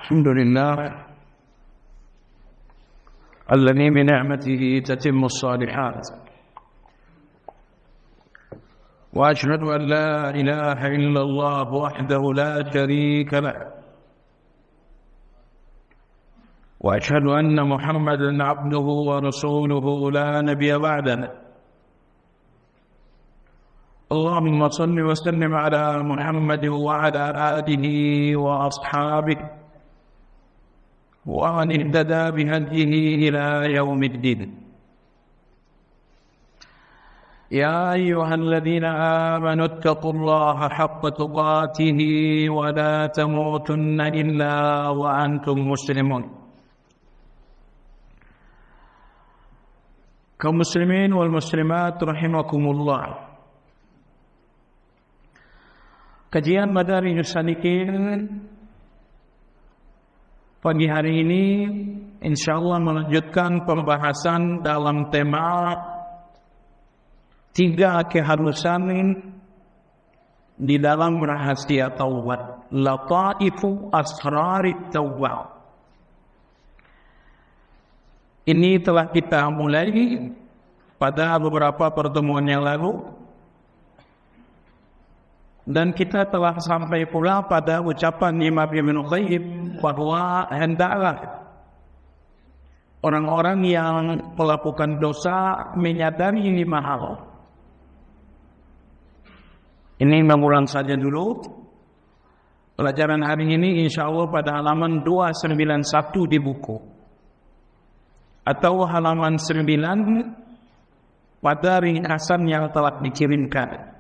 الحمد لله الذي بنعمته تتم الصالحات، وأشهد أن لا إله إلا الله وحده لا شريك له، وأشهد أن محمدا عبده ورسوله لا نبي بعده. اللهم صل وسلم على محمد وعلى آله وأصحابه ومن اهتدى بهديه إلى يوم الدين. يا أيها الذين آمنوا اتقوا الله حق تقاته ولا تموتن إلا وأنتم مسلمون. kaum muslimin wal muslimat rahimakumullah. Kajian Madarijus Salikin pagi hari ini insyaallah melanjutkan pembahasan dalam tema 3 keharusan di dalam rahasia taubat, lataifu asrarit taubat. Ini telah kita mulai pada beberapa pertemuan yang lalu, dan kita telah sampai pula pada ucapan Imam Ibnu Qayyim bahwa hendaklah orang-orang yang melakukan dosa menyadari 5 hal. Ini mengulang saja dulu. Pelajaran hari ini insyaallah pada halaman 291 di buku, atau halaman 9 pada ringkasan yang telah dikirimkan.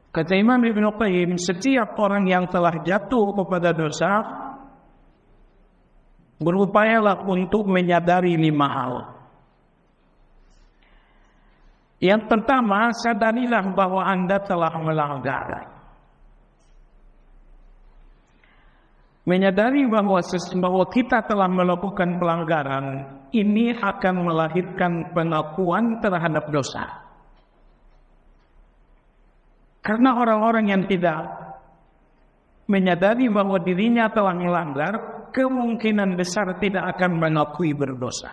Kata Imam Ibnu Qayyim, setiap orang yang telah jatuh kepada dosa berupayalah untuk menyadari 5 hal. Yang pertama, sadarilah bahwa Anda telah melanggar. Menyadari bahwa kita telah melakukan pelanggaran ini akan melahirkan pengakuan terhadap dosa. Karena orang-orang yang tidak menyadari bahwa dirinya telah melanggar, kemungkinan besar tidak akan mengakui berdosa.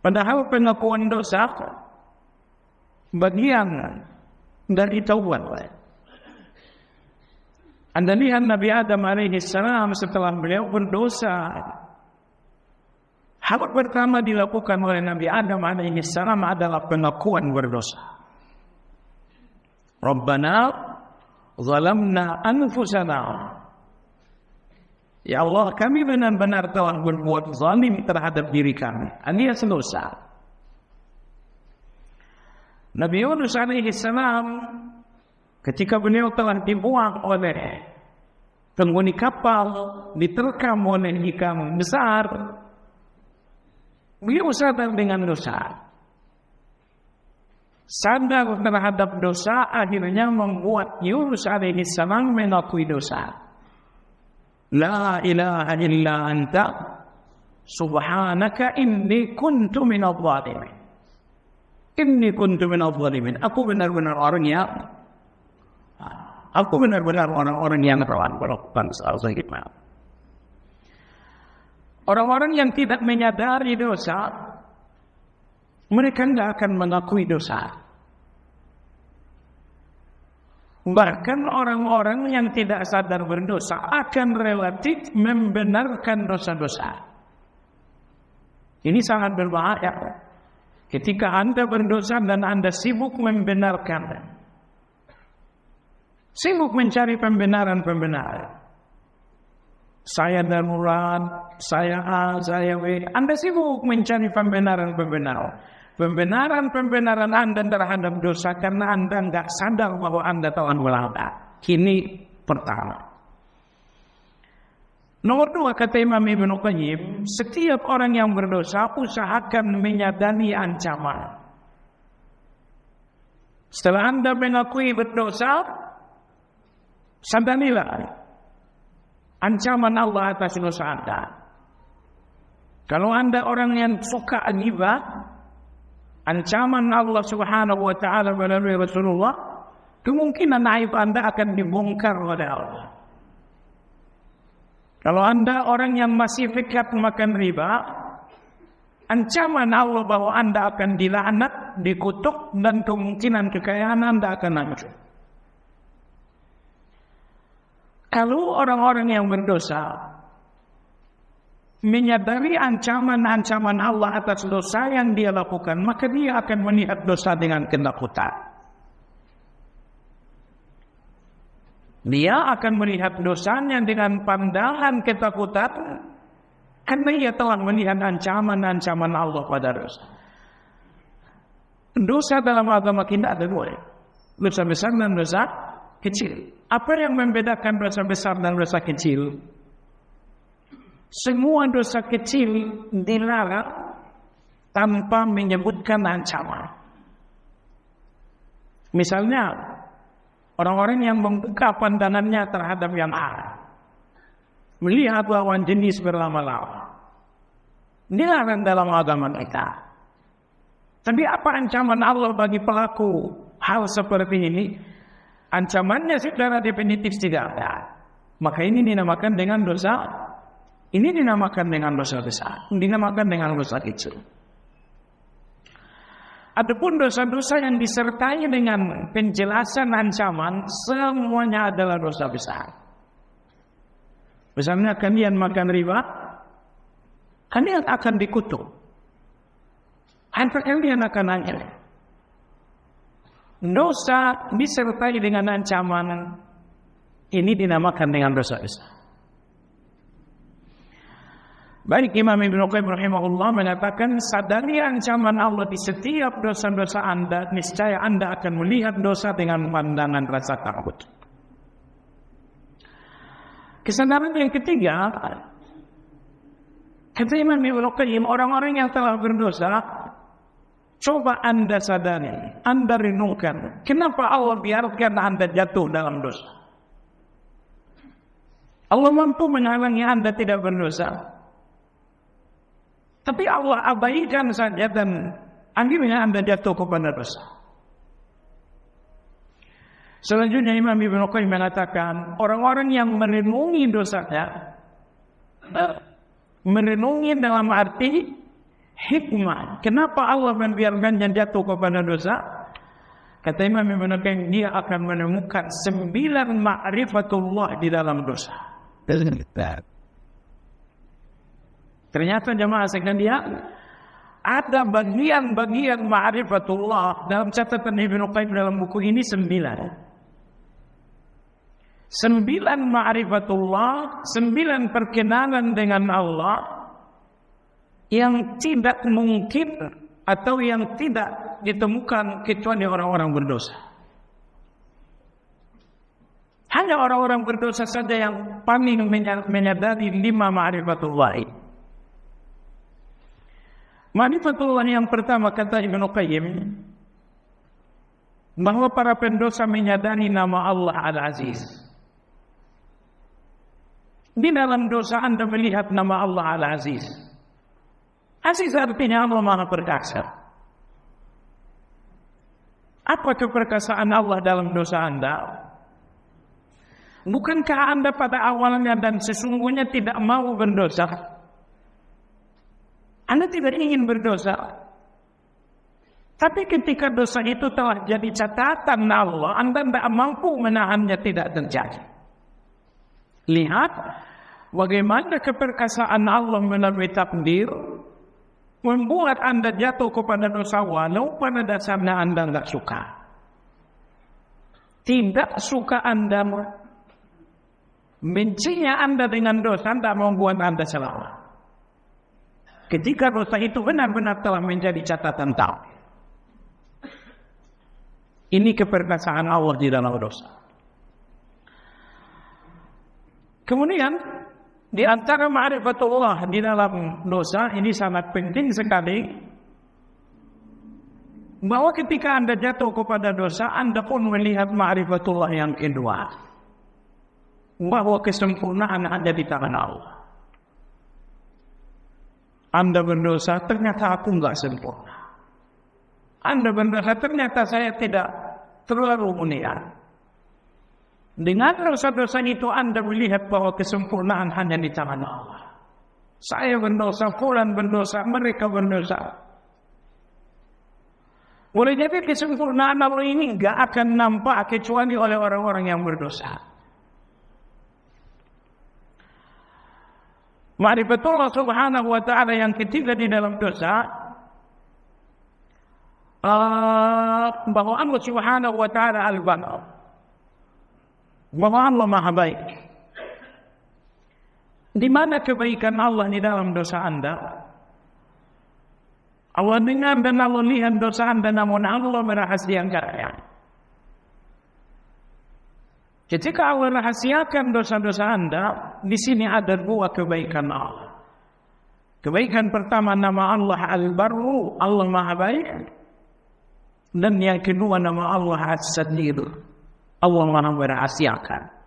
Padahal pengakuan dosa bagian dari taubat. Anda lihat Nabi Adam alaihissalam setelah beliau berdosa, hal pertama dilakukan oleh Nabi Adam alaihissalam adalah pengakuan berdosa. Rabbana zalamna anfusana. Ya Allah, kami benar-benar telah berbuat zalim terhadap diri kami. Alias dosa. Nabi Yunus alaihissalam ketika beliau telah dibuang oleh penghuni kapal, diterkam oleh ikan besar, beliau sadar dengan dosa. Sadar terhadap dosa akhirnya membuat Yunus alaihissalam mengakui dosa. La ilaha illa anta subhanaka inni kuntu minadh dhalimin. Inni kuntu minadh dhalimin. Aku benar-benar orang yang telah melakukan kesalahan. Orang-orang yang tidak menyadari dosa, mereka tidak akan mengakui dosa. Bahkan orang-orang yang tidak sadar berdosa akan relatif membenarkan dosa-dosa. Ini sangat berbahaya. Ketika Anda berdosa dan Anda sibuk membenarkan, sibuk mencari pembenaran. Saya darurat, saya A, saya W. Anda sibuk mencari pembenaran. Pembenaran Anda terhadap dosa karena Anda tidak sadar bahwa Anda telah melanggar. Ini pertama. Nomor 2, kata Imam Ibnu Qayyim, setiap orang yang berdosa usahakan menyadari ancaman. Setelah Anda mengakui berdosa, sadarilah ancaman Allah atas dosa Anda. Kalau Anda orang yang suka ghibah, ancaman Allah Subhanahu wa taala melalui Rasulullah, kemungkinan aib Anda akan dibongkar oleh Allah. Kalau Anda orang yang masih nekat makan riba, ancaman Allah bahwa Anda akan dilaknat, dikutuk, dan kemungkinan kekayaan Anda akan hancur. Kalau orang-orang yang berdosa menyadari ancaman-ancaman Allah atas dosa yang dia lakukan, maka dia akan melihat dosa dengan ketakutan. Dia akan melihat dosanya dengan pandangan ketakutan, karena ia telah melihat ancaman-ancaman Allah pada dosa. Dosa dalam agama kita ada dua, dosa besar dan dosa kecil. Apa yang membedakan dosa besar dan dosa kecil? Semua dosa kecil dilarang tanpa menyebutkan ancaman. Misalnya, orang-orang yang membuka pandangannya terhadap yang haram, melihat lawan jenis berlama-lama, dilarang dalam agama kita. Tapi apa ancaman Allah bagi pelaku hal seperti ini? Ancamannya secara definitif tidak ada. Maka ini dinamakan dengan dosa. Ini dinamakan dengan dosa besar, dinamakan dengan dosa kecil. Adapun dosa-dosa yang disertai dengan penjelasan ancaman, semuanya adalah dosa besar. Misalnya kalian makan riba, kalian akan dikutuk. Harta kalian akan hancur. Dosa disertai dengan ancaman, ini dinamakan dengan dosa besar. Baik, Imam Ibnu Qayyim rahimahullah mengatakan, sadari ancaman Allah di setiap dosa-dosa Anda, niscaya Anda akan melihat dosa dengan pandangan rasa takut. Kesadaran yang ketiga, kata Imam Ibnu Qayyim, orang-orang yang telah berdosa, coba Anda sadari, Anda renungkan, kenapa Allah biarkan Anda jatuh dalam dosa? Allah mampu menghalangi Anda tidak berdosa, tapi Allah abaikan saja dan akhirnya Anda jatuh kepada dosa. Selanjutnya Imam Ibnu Qayyim mengatakan, orang-orang yang merenungi dosanya, merenungi dalam arti hikmah, kenapa Allah membiarkannya jatuh kepada dosa? Kata Imam Ibnu Qayyim, dia akan menemukan 9 ma'rifatullah di dalam dosa. Ternyata jemaah sekalian, ada bagian-bagian ma'rifatullah dalam catatan Ibnu Qayyim dalam buku ini 9. 9 ma'rifatullah, 9 perkenalan dengan Allah yang tidak mungkin atau yang tidak ditemukan kecuali orang-orang berdosa. Hanya orang-orang berdosa saja yang paling menyadari 5 ma'rifatullah ini. Ma'rifatullah yang pertama, kata Ibnu Qayyim, bahwa para pendosa menyadari nama Allah Al-Aziz. Di dalam dosa Anda melihat nama Allah Al-Aziz. Aziz artinya Allah Maha Perkasa. Apa keperkasaan Allah dalam dosa Anda? Bukankah Anda pada awalnya dan sesungguhnya tidak mau berdosa? Anda tidak ingin berdosa. Tapi ketika dosa itu telah jadi catatan Allah, Anda tidak mampu menahannya tidak terjadi. Lihat bagaimana keperkasaan Allah melalui takdir membuat Anda jatuh kepada dosa walau pada dasarnya Anda tidak suka. Tidak suka Anda, bencinya Anda dengan dosa tidak membuat Anda selamat. Ketika dosa itu benar-benar telah menjadi catatan takdir. Ini keperkasaan Allah di dalam dosa. Kemudian di antara ma'rifatullah di dalam dosa ini sangat penting sekali, bahwa ketika Anda jatuh kepada dosa, Anda pun melihat ma'rifatullah yang kedua, bahwa kesempurnaan ada di tangan Allah. Anda berdosa, ternyata aku enggak sempurna. Anda berdosa, ternyata saya tidak terlalu mulia. Dengan dosa-dosa itu Anda melihat bahwa kesempurnaan hanya di tangan Allah. Saya berdosa, fulan berdosa, mereka berdosa. Boleh jadi kesempurnaan Allah ini enggak akan nampak kecuali oleh orang-orang yang berdosa. Ma'rifatullah subhanahu wa ta'ala yang ketiga di dalam dosa, bahwa Allah subhanahu wa ta'ala al-Barr, bahwa Allah maha baik. Di mana kebaikan Allah di dalam dosa Anda? Allah dengar dan Allah lihat dosa Anda, namun Allah merahasiakannya. Ketika Allah rahasiakan dosa-dosa Anda, di sini ada dua kebaikan Allah. Kebaikan pertama, nama Allah Al-Barru, Allah maha baik. Dan yang kedua, nama Allah As-Satir, Allah maha merahasiakan.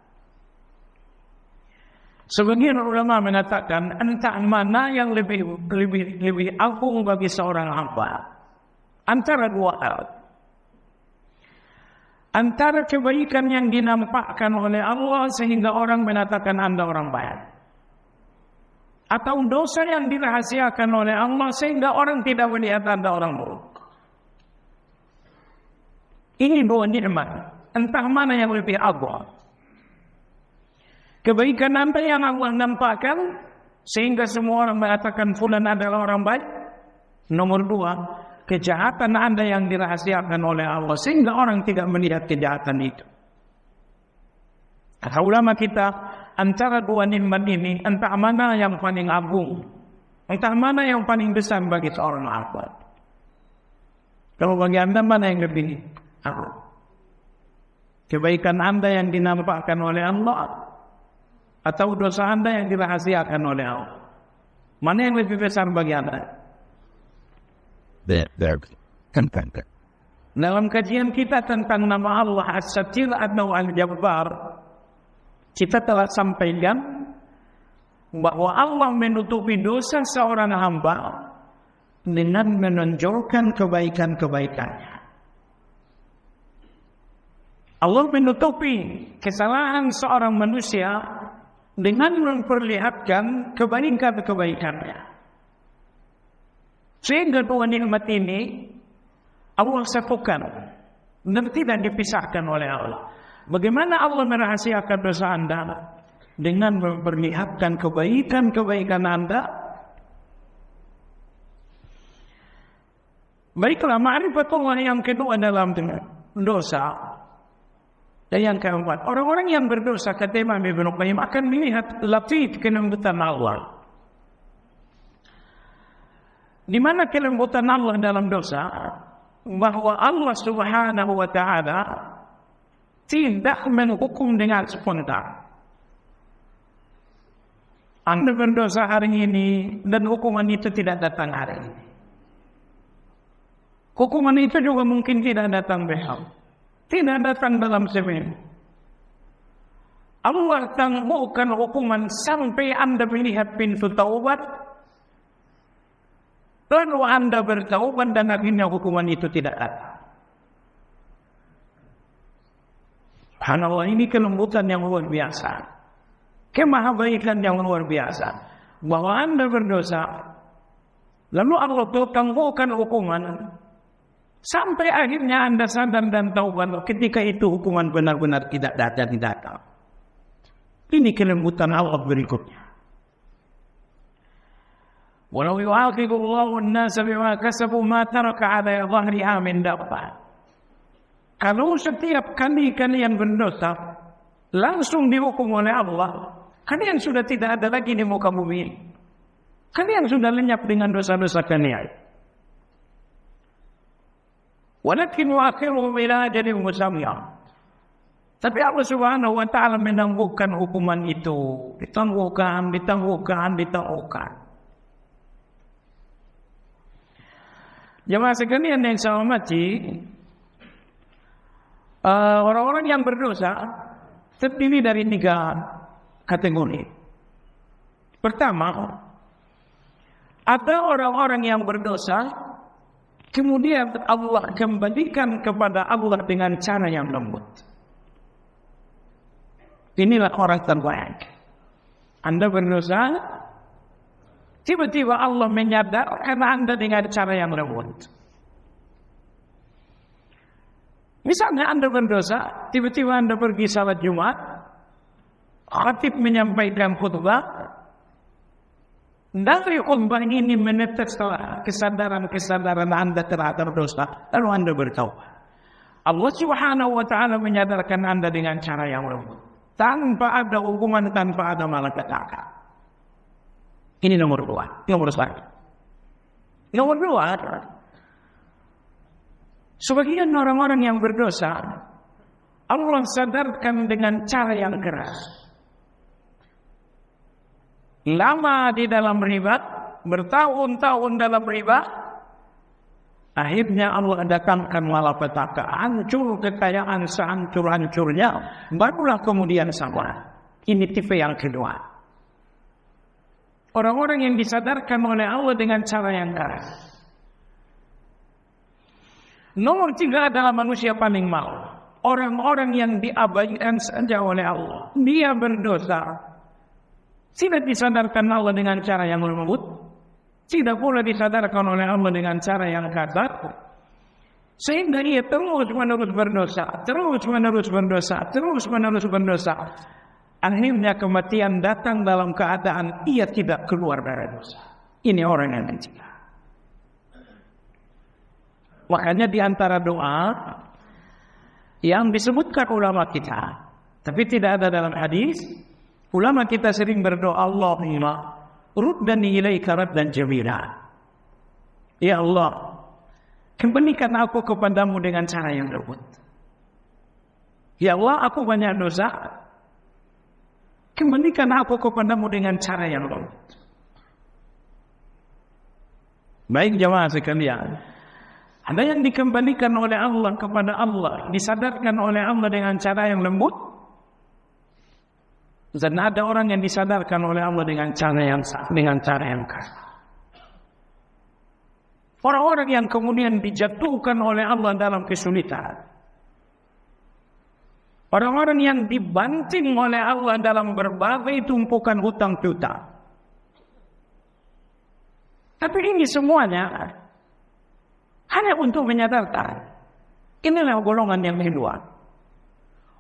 Sebagian ulama mengatakan entah mana yang lebih agung bagi seorang hamba antara dua hal. Antara kebaikan yang dinampakkan oleh Allah sehingga orang mengatakan Anda orang baik, atau dosa yang dirahasiakan oleh Allah sehingga orang tidak melihat Anda orang buruk. Ini dua nikmat, entah mana yang lebih agung. Kebaikan Anda yang Allah nampakkan sehingga semua orang mengatakan fulan adalah orang baik. Nomor dua, kejahatan Anda yang dirahasiakan oleh Allah sehingga orang tidak melihat kejahatan itu. Kata ulama kita, antara dua nikmat ini entah mana yang paling agung, entah mana yang paling besar bagi seorang hamba. Kalau bagi Anda mana yang lebih agung? Kebaikan Anda yang dinampakkan oleh Allah atau dosa Anda yang dirahasiakan oleh Allah? Mana yang lebih besar bagi Anda? Dalam kajian kita tentang nama Allah As-Satir atau Al-Jabbar, kita telah sampaikan bahwa Allah menutupi dosa seorang hamba dengan menonjolkan kebaikan-kebaikannya. Allah menutupi kesalahan seorang manusia dengan memperlihatkan kebaikan-kebaikannya. Sehingga dua nikmat ini Allah satukan dan tidak dipisahkan oleh Allah. Bagaimana Allah merahasiakan dosa Anda? Dengan memperlihatkan kebaikan-kebaikan Anda. Baiklah, ma'rifatullah yang kedua dalam dosa. Dan yang keempat, orang-orang yang berdosa, kata Imam Ibnu Qayyim, akan melihat latif kelembutan Allah. Di mana kelembutan Allah dalam dosa? Bahwa Allah subhanahu wa ta'ala tidak menghukum dengan spontan. Anda berdosa hari ini dan hukuman itu tidak datang hari ini. Hukuman itu juga mungkin tidak datang besok. Tidak datang dalam seminggu. Allah tangguhkan hukuman sampai Anda melihat pintu taubat, lalu Anda bertaubat dan akhirnya hukuman itu tidak datang. Subhanallah, ini kelembutan yang luar biasa, kemahabaikan yang luar biasa. Bahwa Anda berdosa, lalu Allah tangguhkan hukuman sampai akhirnya Anda sadar dan taubat, ketika itu hukuman benar-benar tidak datang. Ini kelembutan Allah berikutnya. Walau yu'aqibullahu an-nasa bima kasabu ma taraka 'ala dhahriha min dabbah. Kalau setiap kali kalian berdosa langsung dihukum oleh Allah, kalian sudah tidak ada lagi di muka bumi. Kalian sudah lenyap dengan dosa-dosa kalian. Walakin yu'akhiruhum ila ajalin musamma. Tapi Allah subhanahu wa ta'ala menangguhkan hukuman itu. Ditangguhkan. Jemaah sekalian yang saya hormati, orang-orang yang berdosa terdiri dari 3 kategori. Pertama, ada orang-orang yang berdosa kemudian Allah kembalikan kepada Allah dengan cara yang lembut. Inilah orang terbaik. Anda berdosa, tiba-tiba Allah menyadarkan Anda dengan cara yang lembut. Misalnya Anda berdosa, tiba-tiba Anda pergi salat Jumat, khatib menyampaikan khutbah, dari khutbah ini menetes kesadaran Anda terhadap dosa, lalu Anda bertaubat. Allah Subhanahu wa Ta'ala menyadarkan Anda dengan cara yang lembut, tanpa ada hukuman, tanpa ada malapetaka. Ini nomor 2. Nomor 2, sebagian orang-orang yang berdosa, Allah sadarkan dengan cara yang keras. Lama di dalam riba, bertahun-tahun dalam riba, akhirnya Allah datangkan malapetaka, hancur kekayaan sehancur-hancurnya, barulah kemudian sabar. Ini tipe yang kedua. Orang-orang yang disadarkan oleh Allah dengan cara yang keras. Nomor 3 adalah manusia paling malu. Orang-orang yang diabaikan saja oleh Allah. Dia berdosa, tidak disadarkan Allah dengan cara yang lembut, tidak pula disadarkan oleh Allah dengan cara yang kasar, sehingga ia terus-menerus berdosa. Akhirnya kematian datang dalam keadaan ia tidak keluar dari dosa. Ini orang yang ketiga. Makanya di antara doa yang disebutkan ulama kita, tapi tidak ada dalam hadis, ulama kita sering berdoa, Allahumma ruddani ilaika raddan jamila. Ya Allah, kembalikan aku kepadamu dengan cara yang lembut. Ya Allah, aku banyak dosa, kembalikan aku kepadamu dengan cara yang lembut. Baik jamaah sekalian, ada yang dikembalikan oleh Allah kepada Allah, disadarkan oleh Allah dengan cara yang lembut, dan ada orang yang disadarkan oleh Allah dengan cara yang kasar. Orang-orang yang kemudian dijatuhkan oleh Allah dalam kesulitan, orang-orang yang dibanting oleh Allah dalam berbagai tumpukan hutang piutang. Tapi ini semuanya hanya untuk menyadarkan. Inilah golongan yang kedua.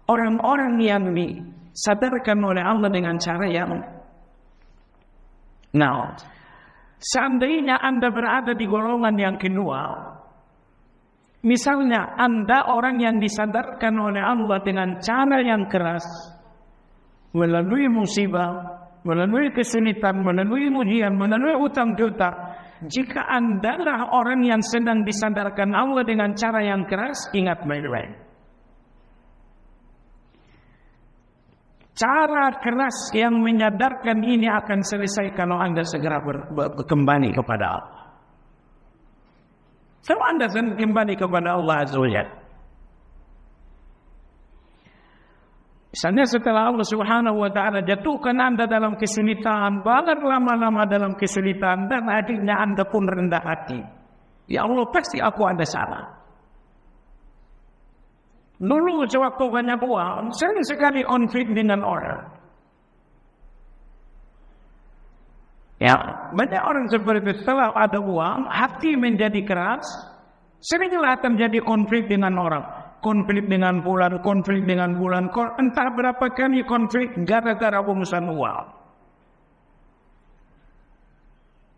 Orang-orang yang disadarkan oleh Allah dengan cara yang... Nah, seandainya Anda berada di golongan yang kedua, misalnya Anda orang yang disadarkan oleh Allah dengan cara yang keras, melalui musibah, melalui kesulitan, melalui ujian, melalui utang piutang. Jika Anda adalah orang yang sedang disadarkan Allah dengan cara yang keras, ingat baik-baik. Cara keras yang menyadarkan ini akan selesai kalau Anda segera kembali kepada Allah. Kalau Anda kembali kepada Allah Azza wa Jalla, misalnya setelah Allah Subhanahu wa Ta'ala jatuhkan Anda dalam kesulitan, banget lama-lama dalam kesulitan, dan akhirnya Anda pun rendah hati. Ya Allah, pasti aku ada salah. Dulu sewaktu banyak uang, sering sekali konflik dengan orang. Ya, banyak orang seperti itu, setelah ada uang, hati menjadi keras, seringlah terjadi konflik dengan orang. Konflik dengan bulan, entah berapa kali konflik gara-gara urusan uang.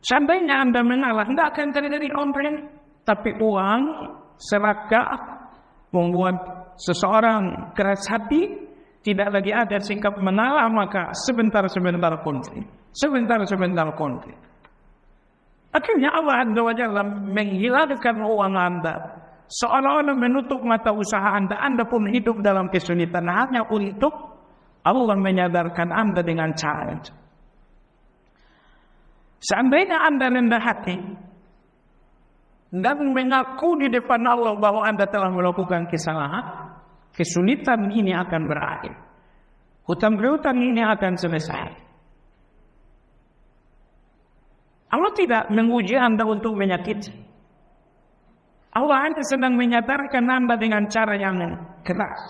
Seandainya Anda mengalah, tidak akan terjadi konflik. Tapi uang, serakah, membuat seseorang keras hati, tidak lagi ada sikap mengalah, maka sebentar-sebentar konflik. Akhirnya Allah Azza wa Jalla menghilangkan uang Anda, seolah-olah menutup mata usaha Anda. Anda pun hidup dalam kesulitan hanya untuk Allah menyadarkan Anda dengan cara itu. Seandainya Anda rendah hati dan mengaku di depan Allah bahwa Anda telah melakukan kesalahan, kesulitan ini akan berakhir. Hutang piutang ini akan selesai. Allah tidak menguji Anda untuk menyakiti. Allah hanya sedang menyadarkan Anda dengan cara yang keras.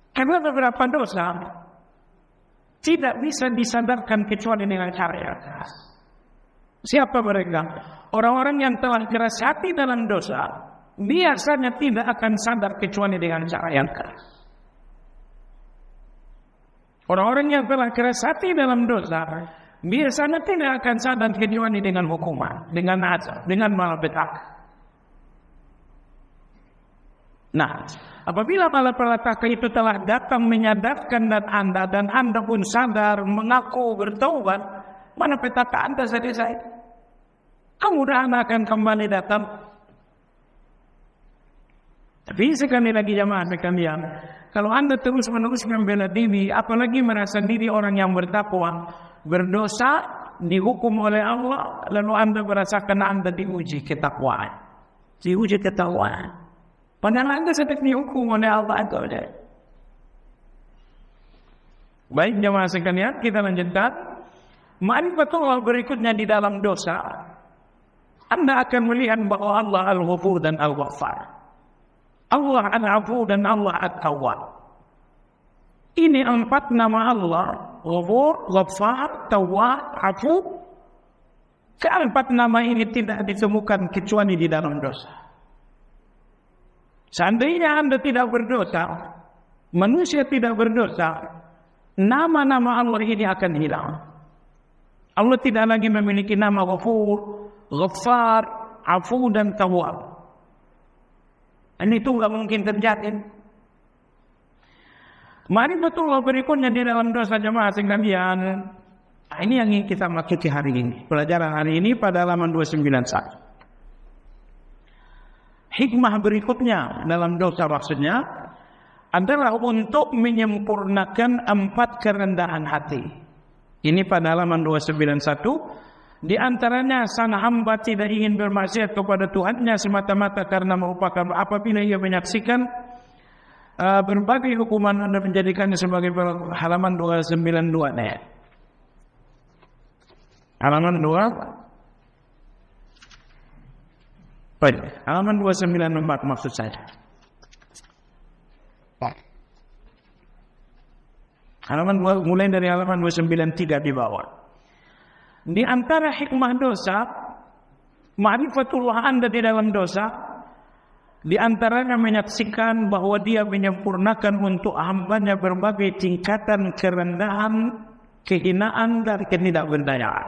Karena beberapa dosa tidak bisa disadarkan kecuali dengan cara yang keras. Siapa mereka? Orang-orang yang telah keras hati dalam dosa biasanya tidak akan sadar kecuali dengan cara yang keras. Orang-orang yang telah keras hati dalam dosa biasanya tidak akan sadar kecuali dengan hukuman, dengan azab, dengan malapetaka. Nah, apabila malapetaka itu telah datang menyadarkan dan Anda pun sadar, mengaku bertaubat, malapetaka Anda selesai. Kemudahan akan kembali datang. Tapi sekali lagi jamaah sekalian, kalau Anda terus-menerus membela diri, apalagi merasa diri orang yang bertakwa, berdosa, dihukum oleh Allah, lalu Anda merasakan Anda diuji ketakwaan. Diuji ketakwaan. Padahal Anda sedang dihukum oleh Allah Ta'ala. Baik jemaah sekalian, kita lanjutkan. Ma'rifatullah berikutnya di dalam dosa. Anda akan melihat bahwa Allah Al-Ghafur dan Al-Ghaffar. Allah Al-Afu dan Allah At-Tawwab. Ini 4 nama Allah. Ghafur, Ghaffar, Tawwab, Afu. Ke-4 nama ini tidak ditemukan kecuali di dalam dosa. Seandainya Anda tidak berdosa, manusia tidak berdosa, nama-nama Allah ini akan hilang. Allah tidak lagi memiliki nama Ghafur, Ghaffar, Afu dan Tawwab. Ini itu nggak mungkin terjadi. Ma'rifatullah berikutnya di dalam dosa jemaah sekalian. Ini yang ingin kita masuki hari ini. Pelajaran hari ini pada halaman 291. Hikmah berikutnya dalam dosa maksudnya adalah untuk menyempurnakan 4 kerendahan hati. Ini pada halaman 291. Di antaranya sang hamba tidak ingin bermaksiat kepada Tuhannya semata-mata karena merupakan apabila ia menyaksikan berbagai hukuman dan menjadikannya sebagai halaman 292 nih. Halaman 2. Baik, halaman 294 maksud saya. Halaman mulai dari halaman 293 di bawah. Di antara hikmah dosa, ma'rifatullah Anda di dalam dosa, di antaranya menyaksikan bahwa dia menyempurnakan untuk hambanya berbagai tingkatan kerendahan, kehinaan dan ketidakberdayaan.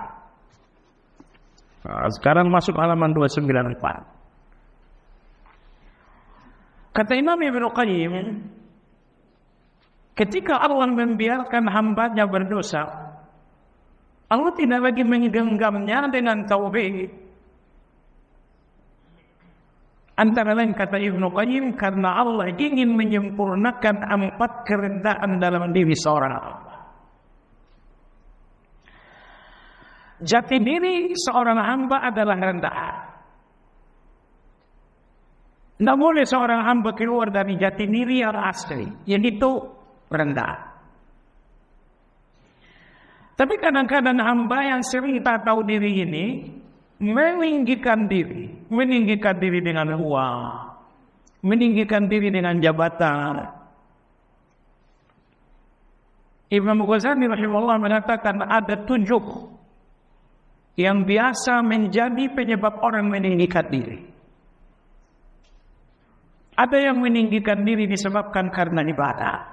Nah, sekarang masuk halaman 294. Kata Imam Ibnu Qayyim, ketika Allah membiarkan hambanya berdosa, Allah tidak lagi menggenggamnya dengan tauhid. Antara lain kata Ibnu Qayyim, karena Allah ingin menyempurnakan 4 kerendahan dalam diri seorang hamba. Jati diri seorang hamba adalah rendah. Tidak boleh seorang hamba keluar dari jati diri yang asli, yaitu rendah. Tapi kadang-kadang hamba yang sering tak tahu diri ini meninggikan diri dengan uang, meninggikan diri dengan jabatan. Imam Ghazali rahimahullah mengatakan ada 7 yang biasa menjadi penyebab orang meninggikan diri. Ada yang meninggikan diri disebabkan karena ibadah.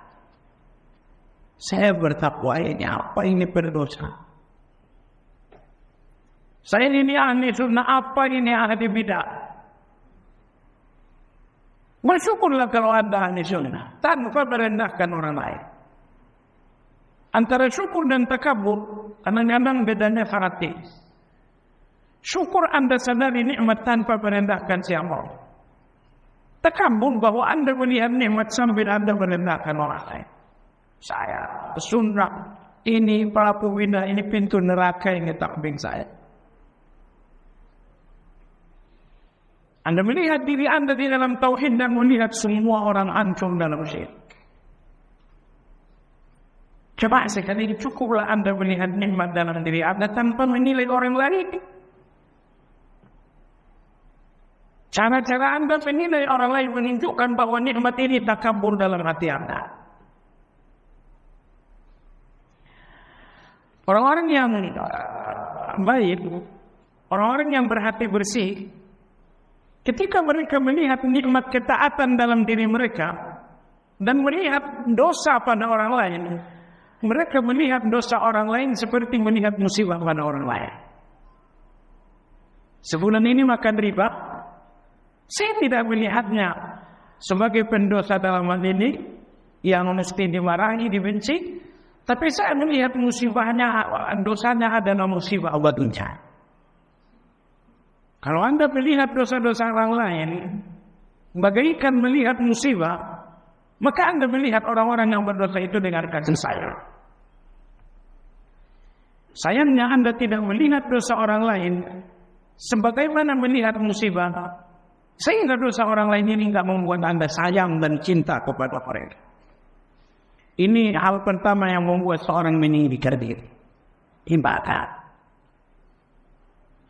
Saya bertakwa ini apa ini berdosa? Saya ini ahli sunnah apa ini ahli bidah? Bersyukurlah kalau Anda ahli sunnah tanpa merendahkan orang lain. Antara syukur dan takabur kadang-kadang bedanya sangat tipis. Syukur Anda sadari nikmat tanpa merendahkan siapa. Takabur bahwa Anda melihat nikmat sambil Anda merendahkan orang lain. Saya sunnah, ini pelaku bina, ini pintu neraka ini takbir saya. Anda melihat diri Anda di dalam tauhid dan melihat semua orang hancur dalam syirik. Coba sekali cukuplah Anda melihat nikmat dalam diri Anda tanpa menilai orang lain. Cara-cara Anda menilai orang lain menunjukkan bahwa nikmat ini takabur dalam hati Anda. Orang-orang yang baik, orang-orang yang berhati bersih, ketika mereka melihat nikmat ketaatan dalam diri mereka dan melihat dosa pada orang lain, mereka melihat dosa orang lain seperti melihat musibah pada orang lain. Sebulan ini makan riba, saya tidak melihatnya sebagai pendosa dalam hal ini yang mesti dimarahi, dibenci, tapi saya melihat musibahnya, dosanya adalah musibah Allah dunia. Kalau Anda melihat dosa-dosa orang lain bagaikan melihat musibah, maka Anda melihat orang-orang yang berdosa itu dengan kasih sayang. Sayangnya Anda tidak melihat dosa orang lain sebagaimana melihat musibah, sehingga dosa orang lain ini tidak membuat Anda sayang dan cinta kepada mereka. Ini hal pertama yang membuat seorang meninggikan diri. Ibadah.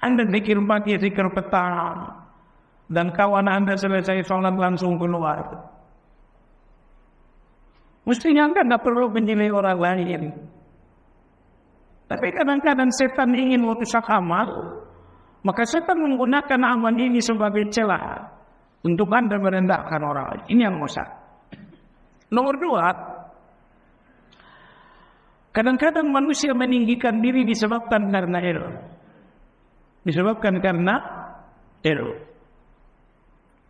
Anda zikir pagi, zikir petang, dan kawan Anda selesai sholat langsung keluar. Mestinya Anda tidak perlu menilai orang lain. Tapi kadang-kadang setan ingin merusak amal, maka setan menggunakan amal ini sebagai celah untuk Anda merendahkan orang lain. Ini yang rusak. Nomor 2, kadang-kadang manusia meninggikan diri disebabkan karena ego. Disebabkan karena ego.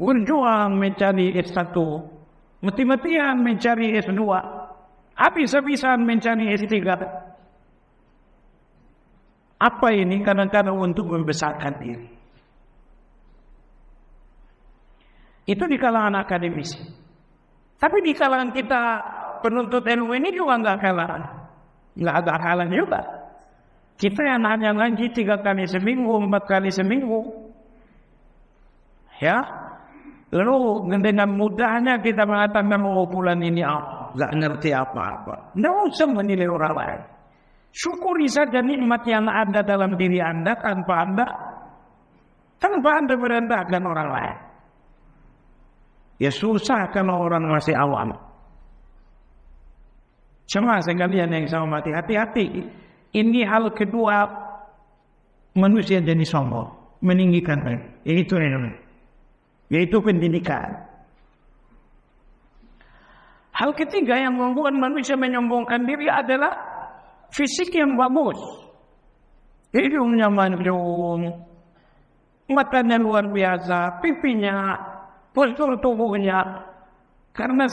Berjuang mencari S1, mati-matian mencari S2, habis-habisan mencari S3. Apa ini? Kadang-kadang untuk membesarkan diri. Itu di kalangan akademisi. Tapi di kalangan kita penuntut ilmu ini juga nggak ada halangan juga. Kita yang hanya ngaji 3 kali seminggu, 4 kali seminggu, ya. Lalu dengan mudahnya kita mengatakan bulan ini nggak ngerti apa-apa. Nggak usah menilai orang lain. Syukuri saja nikmat yang ada dalam diri Anda tanpa Anda merendahkan orang lain. Ya susah kalau orang masih awam. Cuma sekalian yang saya hormati, hati-hati. Ini hal kedua manusia jadi sombong, meninggikan yaitu ilmu, yaitu pendidikan. Hal ketiga yang membuat manusia menyombongkan diri adalah fisik yang bagus. Hidungnya mancung, matanya luar biasa, pipinya, postur tubuhnya. Karena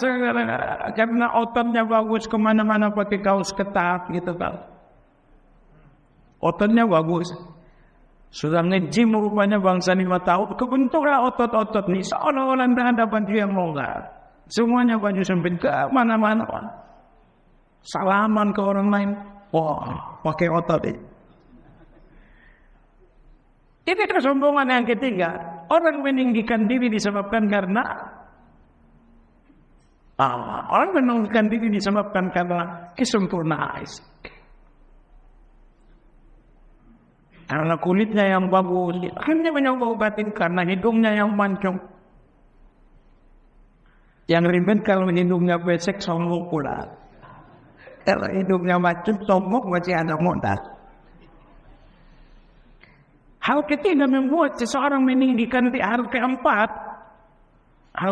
ototnya bagus, kemana-mana pakai kaos ketat gitu kan. Ototnya bagus. Sudah nge-gym rupanya bangsa 5 tahun, kebentuklah otot-otot nih. Seolah-olah tidak ada baju yang longgar. Semuanya baju sempit ke mana-mana. Salaman ke orang lain, wah, pakai otot ini. Ini kesombongan yang ketiga. Orang meninggikan diri disebabkan karena kesempurnaan. Karena kulitnya yang bagus, akhirnya menyombong batin karena hidungnya yang mancung. Yang ribet kalau hidungnya besek, sombong pula. Kalau hidungnya mancung, sombong masih ada modal. Hal ketiga membuat seseorang meninggikan diri. Hal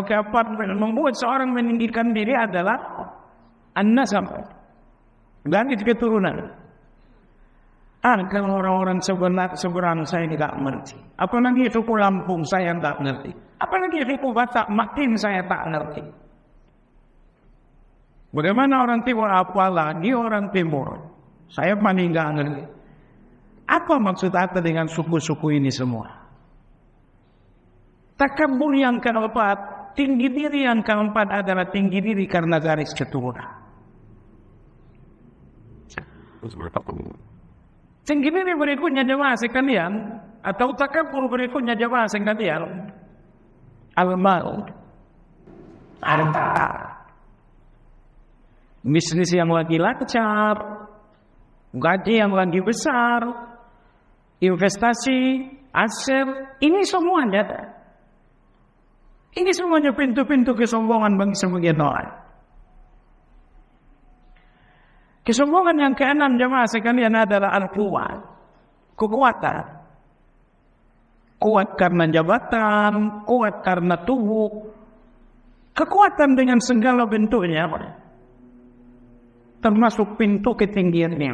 keempat membuat seorang meninggikan diri adalah an-nasab, garis keturunan. Kalau orang-orang seberang saya tidak mengerti. Apalagi suku Lampung saya tidak mengerti. Apalagi suku Batak makin saya tak mengerti. Bagaimana orang Timur, apalagi orang Timur, saya paling tidak mengerti. Apa maksud Anda dengan suku-suku ini semua? Takabur yang keempat, tinggi diri yang keempat adalah tinggi diri karena garis keturunan. Tinggi diri berikutnya jemaah sekalian, atau takabur berikutnya jemaah sekalian, al-mal, harta, bisnis yang lagi lancar, gaji yang lagi besar, investasi, aset, ini semuanya Ini semuanya pintu-pintu kesombongan bagi sebagian orang. Kesombongan yang keenam jemaah sekalian adalah al-quwat, kekuatan. Kuat karena jabatan, kuat karena tubuh, kekuatan dengan segala bentuknya, termasuk pintu ketinggiannya.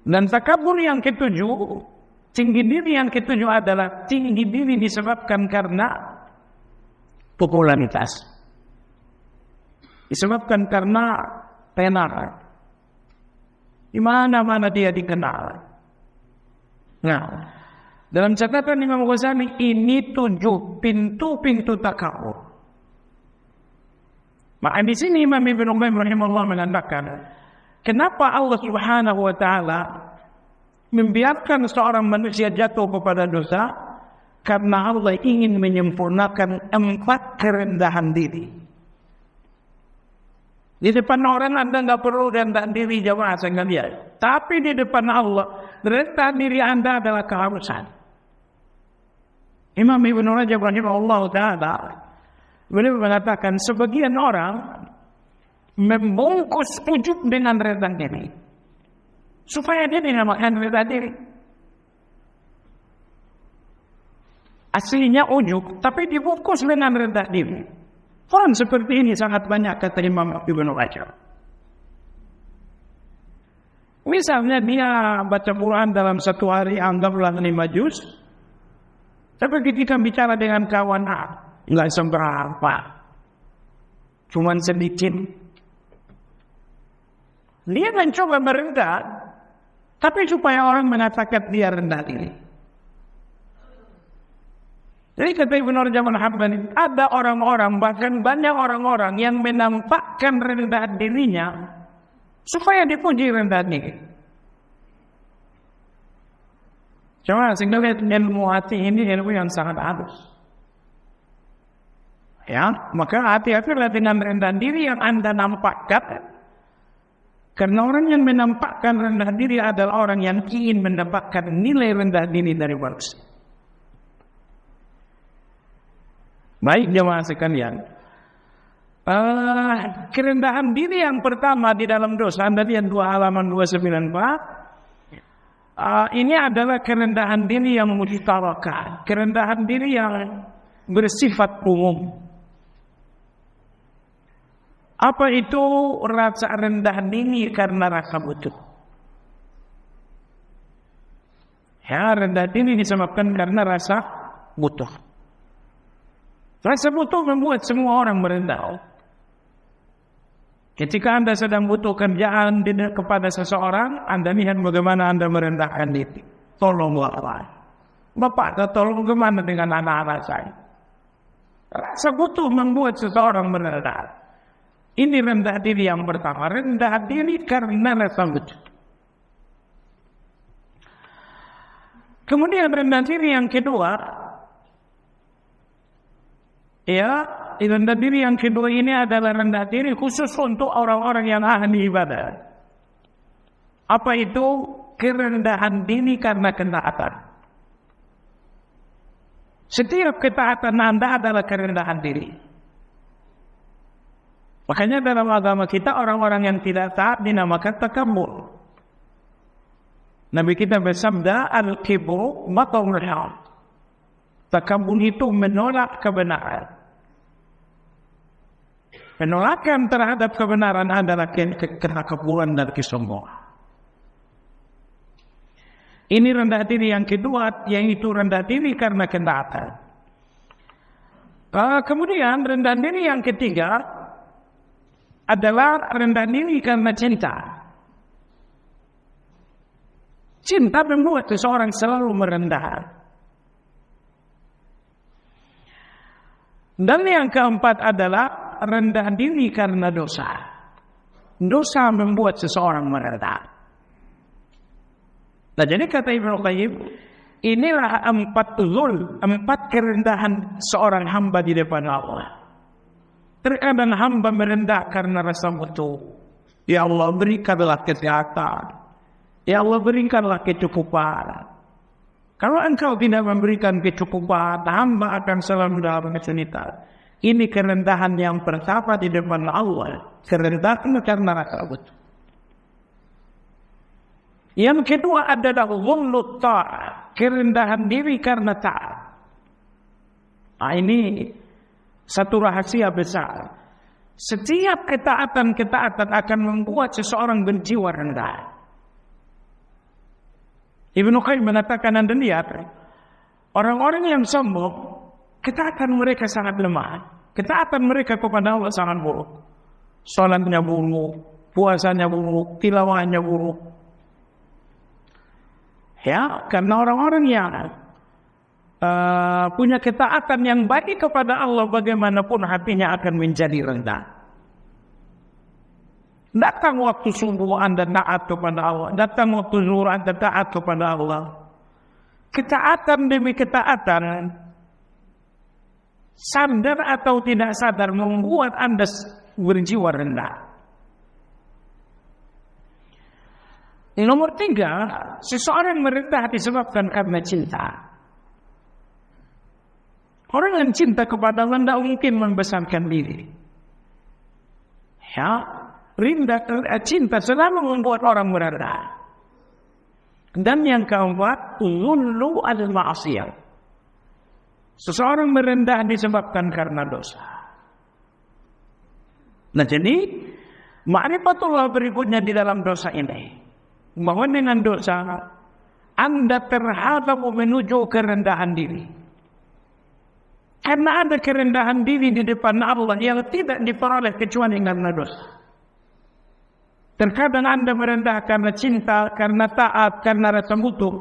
Dan takabur yang ketujuh, tinggi diri yang ketujuh adalah tinggi diri disebabkan karena popularitas, disebabkan karena tenar, di mana-mana dia dikenal. Nah, dalam catatan Imam Ghazali ini 7 pintu-pintu takabur. Maka di sini Imam Ibnu Qayyim rahimahullah mengatakan, kenapa Allah Subhanahu wa taala membiarkan seorang manusia jatuh kepada dosa? Karena Allah ingin menyempurnakan 4 kerendahan diri. Di depan orang Anda nggak perlu rendah diri jemaah sekalian. Tapi di depan Allah, rendah diri Anda adalah keharusan. Imam Ibnu Rajab rahimahullah ta'ala beliau mengatakan sebagian orang membungkus ujub dengan rendah diri supaya dia dinamakan rendah diri. Aslinya ujub tapi dibungkus dengan rendah diri. Orang seperti ini sangat banyak kata Imam Ibnu Rajab. Misalnya dia baca Quran dalam satu hari anggaplah 5 juz. Tapi ketika bicara dengan kawan nggak seberapa, cuman sedikit. Dia mencoba merendah, tapi supaya orang mengatakan dia rendah diri. Jadi kata Ibnu Rajab al-Hambali, ada orang-orang, bahkan banyak orang-orang yang menampakkan rendah dirinya supaya dipuji rendah diri. Cuma sehingga ilmu hati ini ilmu yang sangat halus. Ya, maka hati-hatilah dengan rendah diri yang Anda nampakkan. Karena orang yang menampakkan rendah diri adalah orang yang ingin mendapatkan nilai rendah diri dari manusia. Baik jemaah sekalian, kerendahan diri yang pertama di dalam dosa, Anda lihat 2 halaman 294. Ini adalah kerendahan diri yang mustarakah, kerendahan diri yang bersifat umum. Apa itu rasa rendah diri karena rasa butuh? Ya, rendah diri disebabkan karena rasa butuh. Rasa butuh membuat semua orang merendah. Ketika Anda sedang butuh kerjaan kepada seseorang, Anda lihat bagaimana Anda merendahkan diri. Tolong Bapak, tolong bagaimana dengan anak-anak saya? Rasa butuh membuat seseorang merendah. Ini rendah diri yang pertama. Rendah diri karena rasa butuh. Kemudian rendah diri yang kedua, ya, rendah diri yang kedua ini adalah rendah diri khusus untuk orang-orang yang ahli ibadah. Apa itu? Kerendahan diri karena ketaatan. Setiap ketaatan Anda adalah kerendahan diri. Makanya dalam agama kita orang-orang yang tidak taat dinamakan takabur. Nabi kita bersabda, al-kibru batarul haq. Takabur itu menolak kebenaran. Penolakan terhadap kebenaran adalah ketakaburan dan kesombongan. Ini rendah diri yang kedua, yaitu rendah diri karena ketaatan. Kemudian rendah diri yang ketiga adalah rendah diri karena cinta. Cinta membuat seseorang selalu merendah. Dan yang keempat adalah rendah diri karena dosa. Dosa membuat seseorang merendah. Nah, jadi kata Ibnu Qayyim, inilah 4 kerendahan seorang hamba di depan Allah. Terkadang hamba merendah karena rasa butuh. Ya Allah, berikanlah kesehatan. Ya Allah, berikanlah kecukupan. Kalau engkau tidak memberikan kecukupan, hamba akan selalu dalam kesulitan. Ini kerendahan yang pertama di depan Allah. Kerendahan karena rasa butuh. Yang kedua adalah dhullut ta'ah, kerendahan diri karena taat. Nah, ini satu rahasia besar. Setiap ketaatan akan membuat seseorang berjiwa rendah. Ibnu Qayyim mengatakan, Anda lihat, orang-orang yang sombong, ketaatan mereka sangat lemah. Ketaatan mereka kepada Allah sangat buruk. Salatnya buruk, puasanya buruk, tilawahnya buruk. Ya, karena orang-orang yang punya ketaatan yang baik kepada Allah, bagaimanapun hatinya akan menjadi rendah. Datang waktu subuh Anda taat kepada Allah, datang waktu zuhur Anda taat kepada Allah. Ketaatan demi ketaatan, sadar atau tidak sadar, membuat Anda berjiwa rendah. Nomor 3, seseorang merendah disebabkan karena cinta. Orang yang cinta kepada Allah tidak mungkin membesarkan diri. Ya, cinta selalu membuat orang merendah. Dan yang keempat, zullu al-ma'asiyah. Seseorang merendah disebabkan karena dosa. Nah, jadi ma'rifatullah berikutnya di dalam dosa ini, bahwa dengan dosa Anda terhadap menuju kerendahan diri. Karena ada kerendahan diri di depan Allah yang tidak diperoleh kecuali karena dosa. Terkadang Anda merendah karena cinta, karena taat, karena rasa butuh.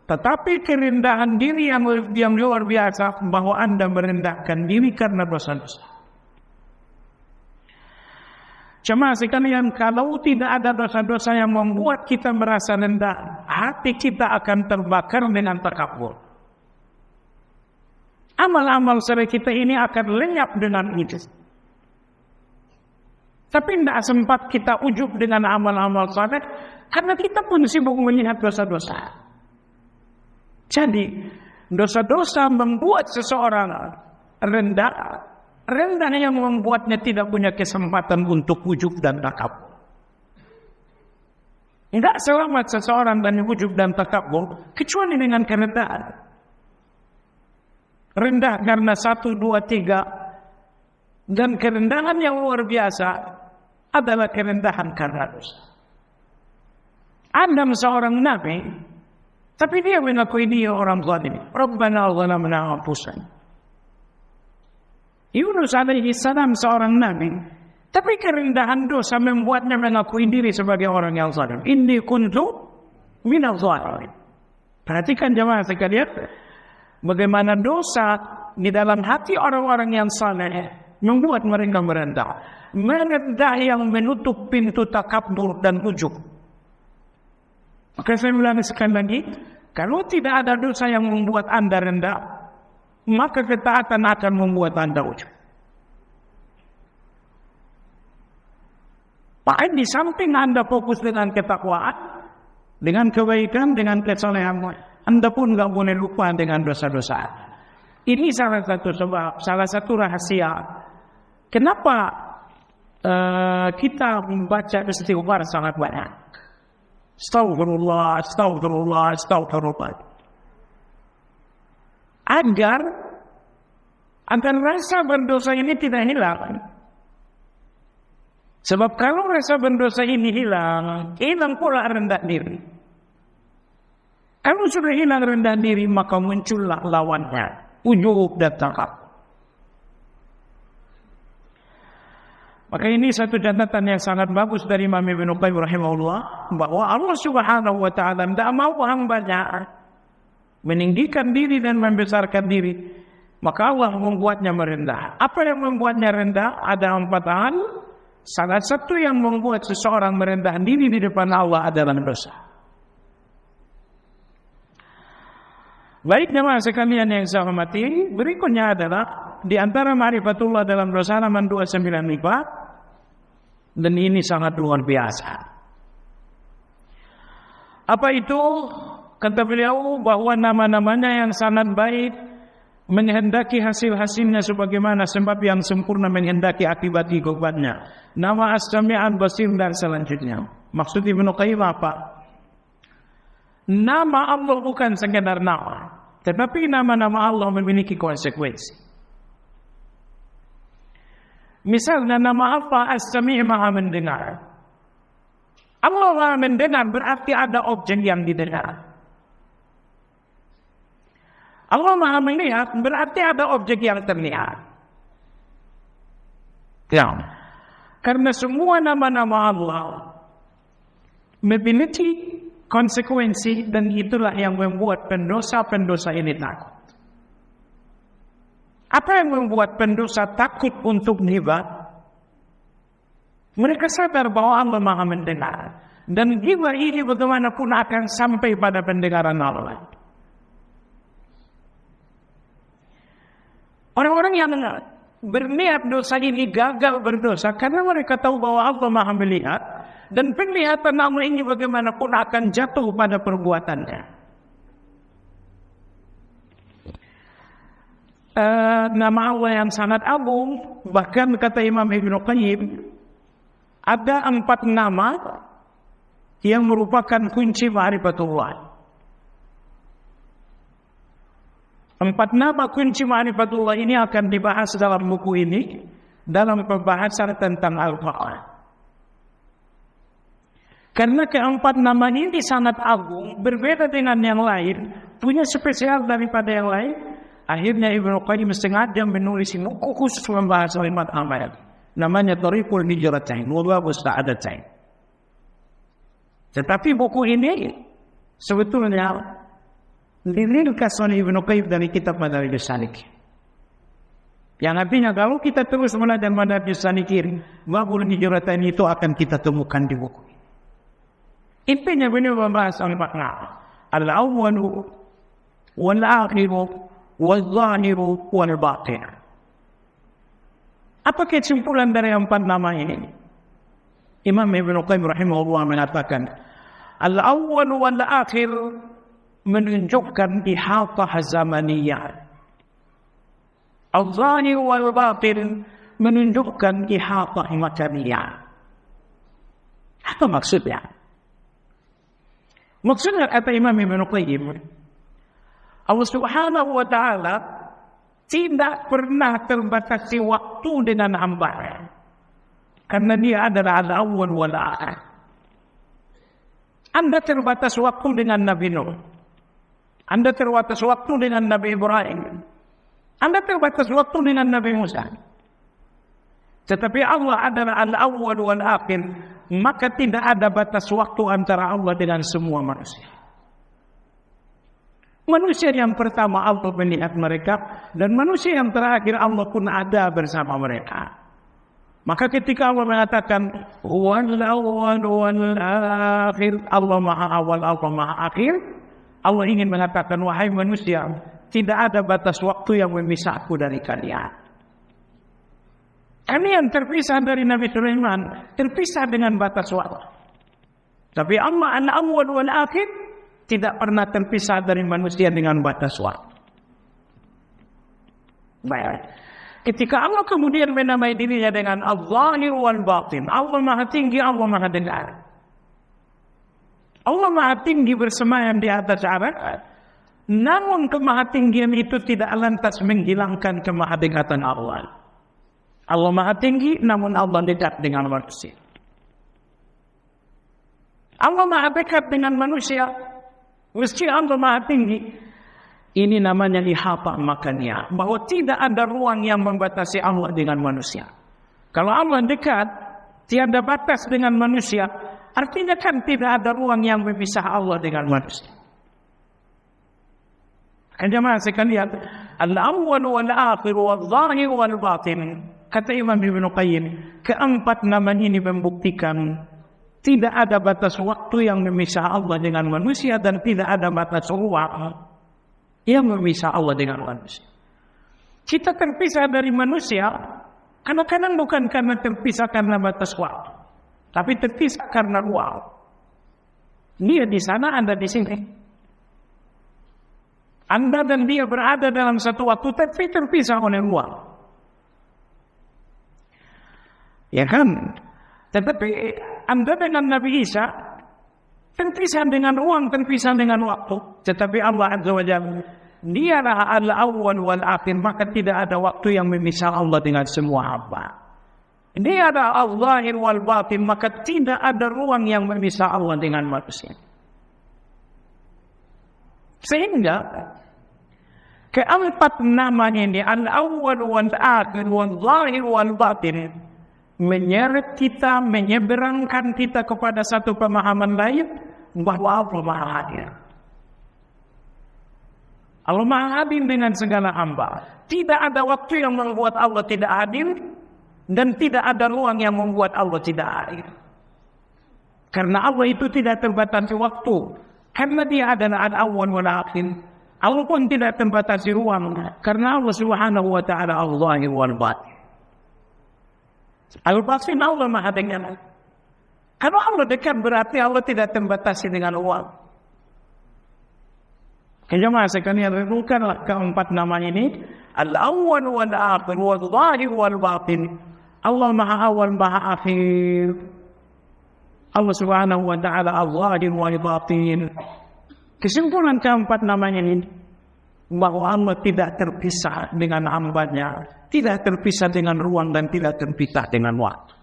Tetapi kerendahan diri yang luar biasa, bahwa Anda merendahkan diri karena dosa-dosa. Jemaah sekalian, kalau tidak ada dosa-dosa yang membuat kita merasa rendah, hati kita akan terbakar dengan takabur. Amal-amal saleh kita ini akan lenyap dengan itu. Tapi tidak sempat kita ujub dengan amal-amal saleh, karena kita pun sibuk melihat dosa-dosa. Jadi, dosa-dosa membuat seseorang rendah. Rendah yang membuatnya tidak punya kesempatan untuk ujub dan takabur. Tidak selamat seseorang dari ujub dan takabur kecuali dengan kerendahan. Rendah karena 1, 2, 3. Dan kerendahan yang luar biasa adalah kerendahan karena dosa. Adam seorang nabi, tapi dia mengakui dia orang zalim. Rabbana zalamna anfusana. Yunus alaihi salam seorang nabi, tapi kerendahan dosa membuatnya mengakui diri sebagai orang yang zalim. Inni kuntu minaz zalimin. Perhatikan jemaah sekalian, bagaimana dosa di dalam hati orang-orang yang saleh membuat mereka merendah. Merendah yang menutup pintu takabur dan ujub. Maka saya bilang sekali lagi, kalau tidak ada dosa yang membuat Anda rendah, maka ketaatan akan membuat Anda ujub. Bahkan di samping Anda fokus dengan ketakwaan, dengan kebaikan, dengan kesalehan, Anda pun tidak boleh lupa dengan dosa-dosa. Ini salah satu sebab, salah satu rahasia kenapa kita membaca istighfar sangat banyak. Astaghfirullah, astaghfirullah, astaghfirullah. Agar rasa berdosa ini tidak hilang. Sebab kalau rasa berdosa ini hilang, hilang pula rendah diri. Kalau sudah hilang rendah diri, maka muncullah lawannya, ujub dan takabur. Maka ini satu catatan yang sangat bagus dari Imam Ibnu Qayyim rahimahullah, bahwa Allah Subhanahu wa taala tidak mau hambanya meninggikan diri dan membesarkan diri, maka Allah membuatnya merendah. Apa yang membuatnya rendah? Ada 4 hal. Salah satu yang membuat seseorang merendahkan diri di depan Allah adalah dosa. Baik jemaah sekalian yang saya hormati, berikutnya adalah di antara ma'rifatullah dalam dosa halaman 295, dan ini sangat luar biasa. Apa itu? Kata beliau bahwa nama-namanya yang sangat baik menghendaki hasil-hasilnya sebagaimana sebab yang sempurna menghendaki akibat-akibatnya. Nama As-Sami' Al-Basir dan selanjutnya. Maksud Ibnu Qayyim apa? Nama Allah bukan sekedar nama, tetapi nama-nama Allah memiliki konsekuensi. Misalnya nama apa? As-Sami' Maha mendengar. Allah Maha mendengar berarti ada objek yang didengar. Allah Maha melihat berarti ada objek yang terlihat. Ya. Karena semua nama-nama Allah memiliki konsekuensi dan itulah yang membuat pendosa-pendosa ini takut. Apa yang membuat pendosa takut untuk ghibah? Mereka sadar bahwa Allah Maha mendengar dan ghibah ini bagaimanapun akan sampai pada pendengaran Allah. Orang-orang yang berniat dosa ini gagal berdosa karena mereka tahu bahwa Allah Maha melihat dan penglihatan Allah ini bagaimanapun akan jatuh pada perbuatannya. Nama Allah yang sangat agung, bahkan kata Imam Ibnu Qayyim ada 4 nama yang merupakan kunci ma'rifatullah. 4 nama kunci ma'rifatullah ini akan dibahas dalam buku ini dalam pembahasan tentang Al-Quran. Karena keempat nama ini sangat agung, berbeda dengan yang lain, punya spesial daripada yang lain. Akhirnya Ibnu Qayyim sengaja menulis buku khusus membahas 5 nama. Namanya Thariqul Hijratain, wa Musta'adatain. Tetapi buku ini sebetulnya diringkas oleh Ibnu Qayyim dari kitab Madarijus Salikin. Yang artinya kalau kita terus belajar Madarijus Salikin, Babul Hijratain itu akan kita temukan di buku. Intinya beliau membahas 4 nama. Al-awwalu wal-akhiru wal-zahiru wal-batin. Apa kesimpulan dari 4 nama ini? Imam Ibnu Qayyim rahimahullah mengatakan, al-awwalu wal-akhir menunjukkan ihatah zamaniyah. Al-zahir wal-batin menunjukkan ihatah makaniyah. Apa maksudnya? Maksudnya kata Imam Ibnu Qayyim, Allah Subhanahu wa taala tidak pernah terbatasi waktu dengan hamba. Karena dia adalah al-awwal wal akhir. Anda terbatas waktu dengan Nabi Nuh. Anda terbatas waktu dengan Nabi Ibrahim. Anda terbatas waktu dengan Nabi Musa. Tetapi Allah adalah al-awwal wal akhir, maka tidak ada batas waktu antara Allah dengan semua manusia. Manusia yang pertama Allah melihat mereka, dan manusia yang terakhir Allah pun ada bersama mereka. Maka ketika Allah mengatakan wal awwal wal akhir, Allah Maha awal, Allah Maha akhir, Allah ingin mengatakan, wahai manusia, tidak ada batas waktu yang memisahku dari kalian. Kalian terpisah dari Nabi Sulaiman, terpisah dengan batas waktu. Tapi Allah al-awwal wal akhir tidak pernah terpisah dari manusia dengan batas waktu. Baik. Ketika Allah kemudian menamai dirinya dengan al-zahir wal batin, Allah Maha tinggi, Allah Maha dengar. Allah Maha tinggi bersemayam di atas arat. Namun kemahatinggian itu tidak lantas menghilangkan kemahadekatan Allah. Allah Maha tinggi, namun Allah dekat dengan manusia. Allah Maha dekat dengan manusia, meski Allah Maha tinggi. Ini namanya ihatah makaniyah, bahwa tidak ada ruang yang membatasi Allah dengan manusia. Kalau Allah dekat, tiada batas dengan manusia, artinya kan tidak ada ruang yang memisah Allah dengan manusia. Jemaah sekalian, al-awwal wal akhir wal zahir wal batin. Kata Imam Ibnu Qayyim, keempat nama ini membuktikan tidak ada batas waktu yang memisah Allah dengan manusia dan tidak ada batas ruang yang memisah Allah dengan manusia. Kita terpisah dari manusia kadang-kadang bukan karena terpisah karena batas waktu, tapi terpisah karena ruang. Dia di sana, Anda di sini. Anda dan dia berada dalam satu waktu tapi terpisah oleh ruang. Ya kan? Tetapi Anda dengan Nabi Isa terpisah dengan ruang, terpisah dengan waktu. Tetapi Allah Azza wa Jalla, Dialah al-awwal wal akhir, maka tidak ada waktu yang memisah Allah dengan semua hamba. Dia adalah al-zahir wal batin, maka tidak ada ruang yang memisah Allah dengan manusia. Sehingga keempat nama ini, al-awwal wal akhir wal zahir wal batin, menyeret kita, menyeberangkan kita kepada satu pemahaman lain bahwa Allah Maha Hadir. Allah Maha Hadir dengan segala hamba. Tidak ada waktu yang membuat Allah tidak hadir, dan tidak ada ruang yang membuat Allah tidak hadir. Karena Allah itu tidak terbatasi waktu. Karena dia adalah al-awwal wal akhir. Allah pun tidak terbatasi ruang. Karena Allah Subhanahu wa ta'ala al-zahir wal batin. Al-batin Allah Maha dengar. Kalau Allah dekat berarti Allah tidak terbatasi dengan ruang. Jemaah sekalian, renungkanlah keempat nama ini. Al-awwal wal akhir wal zahir wal batin. Allah Maha Awal, Maha Akhir. Allah Subhanahu wa ta'ala al-zahir wal batin. Kesimpulan keempat namanya ini, bahwa Allah tidak terpisah dengan hambanya, tidak terpisah dengan ruang, dan tidak terpisah dengan waktu.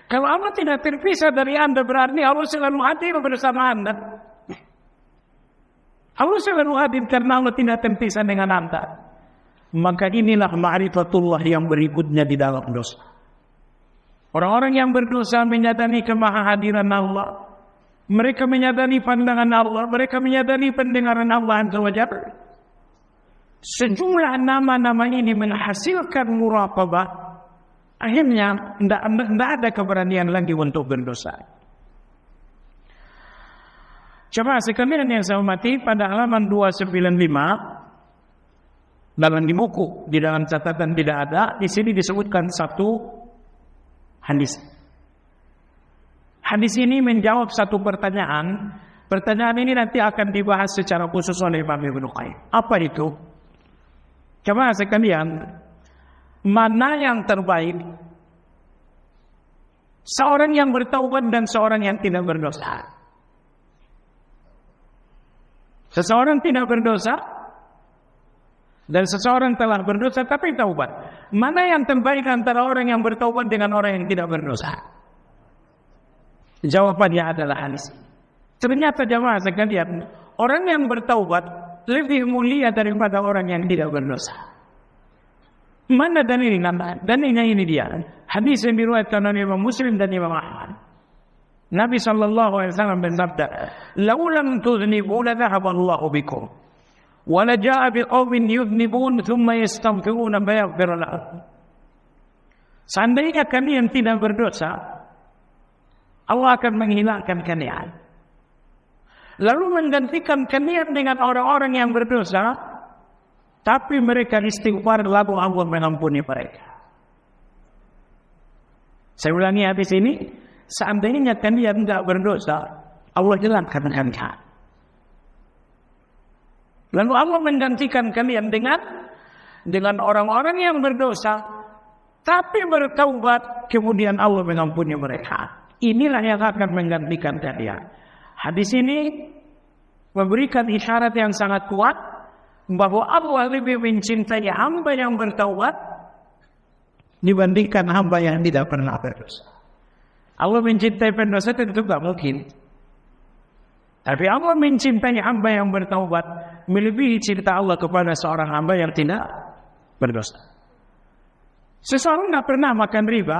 Kalau Allah tidak terpisah dari Anda, berarti Allah selalu hadir bersama Anda. Allah selalu hadir karena Allah tidak terpisah dengan Anda. Maka inilah ma'rifatullah yang berikutnya di dalam dosa. Orang-orang yang berdosa menyadari kemahahadiran Allah. Mereka menyadari pandangan Allah. Mereka menyadari pendengaran Allah Azza wa Jalla. Sejumlah nama-nama ini menghasilkan muraqabah. Akhirnya tidak ada keberanian lagi untuk berdosa. Coba sekalian yang saya hormati, pada halaman 295 dalam di buku, di dalam catatan tidak ada, di sini disebutkan satu hadis. Hadis ini menjawab satu pertanyaan. Pertanyaan ini nanti akan dibahas secara khusus oleh Imam Ibnu Qayyim. Apa itu? Coba sekalian, mana yang terbaik? Seorang yang bertaubat dan seorang yang tidak berdosa. Seseorang tidak berdosa dan seseorang telah berdosa tapi taubat. Mana yang terbaik antara orang yang bertaubat dengan orang yang tidak berdosa? Jawabannya adalah hadis. Ternyata jamaah sekalian, orang yang bertaubat lebih mulia daripada orang yang tidak berdosa. Mana dalilnya? Dalilnya ini dia. Hadis yang diriwayatkan oleh Imam Muslim dan Imam Ahmad. Nabi sallallahu alaihi wasallam bersabda, "Lau lam tuznibu la dhahaba Allahu bikum, wa la jaa'a biqaumin yuznibun thumma yastaghfiruna fa yaghfir lahum." Seandainya kalian tidak berdosa, Allah akan menghilangkan kalian. Lalu menggantikan kalian dengan orang-orang yang berdosa, tapi mereka istighfar, lalu Allah mengampuni mereka. Saya ulangi hadis ini. Seandainya kalian tidak berdosa, Allah hilangkan kalian. Lalu Allah menggantikan kalian dengan orang-orang yang berdosa, tapi bertaubat, kemudian Allah mengampuni mereka. Inilah yang akan menggantikan kalian. Hadis ini memberikan isyarat yang sangat kuat bahwa Allah lebih mencintai hamba yang bertaubat dibandingkan hamba yang tidak pernah berdosa. Allah mencintai pendosa tentu tidak mungkin. Tapi Allah mencintai hamba yang bertaubat melebihi cinta Allah kepada seorang hamba yang tidak berdosa. Seseorang tidak pernah makan riba,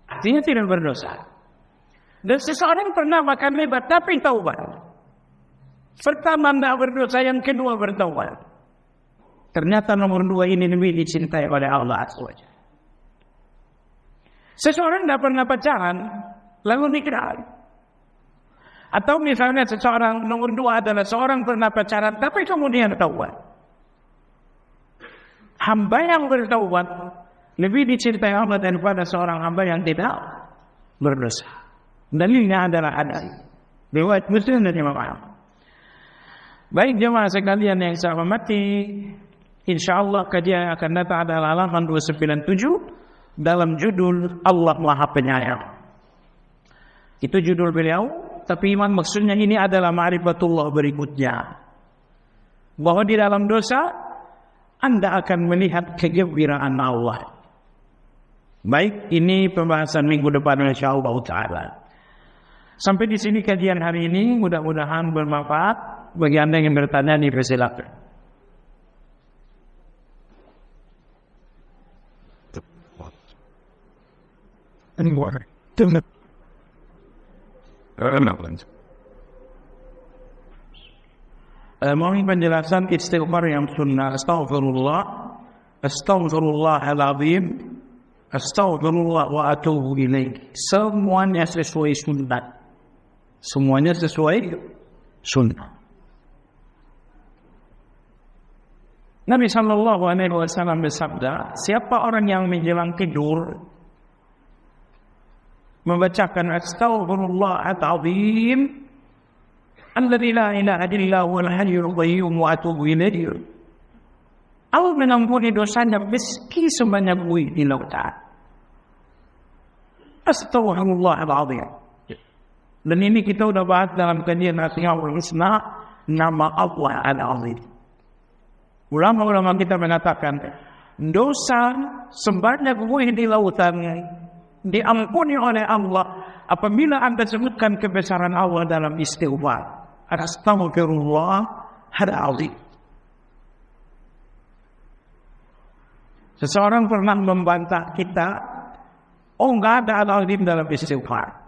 artinya tidak berdosa. Dan seseorang pernah makan riba tapi taubat. Pertama tidak berdosa, yang kedua bertaubat. Ternyata nomor dua ini lebih dicintai oleh Allah Azza wa Jalla. Seseorang tidak pernah pacaran, lalu nikah. Atau misalnya seseorang nomor dua adalah seorang pernah pacaran, tapi kemudian taubat. Hamba yang bertaubat lebih dicintai Allah daripada seorang hamba yang tidak berdosa. Dalilnya adalah ada riwayat Muslim dan Imam Ahmad. Baik jemaah sekalian yang saya hormati, insyaallah kajian yang akan datang adalah halaman 297 dalam judul Allah Maha Penyayang. Itu judul beliau, tapi iman maksudnya ini adalah ma'rifatullah berikutnya. Bahwa di dalam dosa Anda akan melihat kegembiraan Allah. Baik, ini pembahasan minggu depan insyaallah taala. Sampai di sini kajian hari ini, mudah-mudahan bermanfaat. Bagi Anda yang bertanya, dipersilakan. Mohon penjelasan istighfar yang sunnah. Astaghfirullahaladzim, astaghfirullah wa atubu ilaih. Semuanya sesuai sunnah. Semuanya sesuai sunnah. Nabi sallallahu alaihi wasallam bersabda, siapa orang yang menjelang tidur membacakan astaghfirullahaladzim alladzi la ilaha illa huwal hayyul qayyum wa atubu ilaihi, Allah mengampuni dosanya meski sebanyak buih di lautan. Astaghfirullahaladzim. Dan ini kita sudah bahas dalam kajian Asmaul Husna, nama Allah Al-Azim. Ulama-ulama kita mengatakan dosa sebanyak buih di lautan diampuni oleh Allah apabila Anda sebutkan kebesaran Allah dalam istighfar. Astaghfirullahaladzim. Seseorang pernah membantah kita, oh enggak ada Al-Azim dalam istighfar.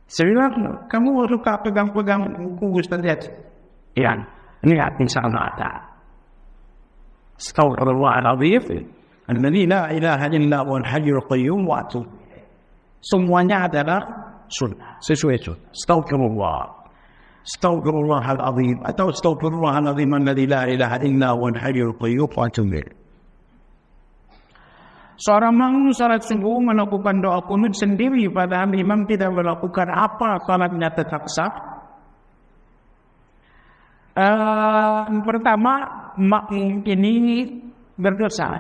Saya bilang, kamu suka pegang-pegang buku Ustaz lihat? Ya, lihat insyaAllah ada. Astaghfirullahaladzim alladzi la ilaha illa huwal hayyul qayyum wa atubu ilaih. Semuanya adalah sunnah, sesuai sunnah. Astaghfirullahaladzim atau astaghfirullahaladzim alladzi la ilaha illa huwal hayyul qayyum wa atubu ilaih. Seorang makmum salat subuh melakukan doa kunut sendiri padahal imam tidak melakukan apa, salatnya tetap sah. Pertama, makmum ini berdosa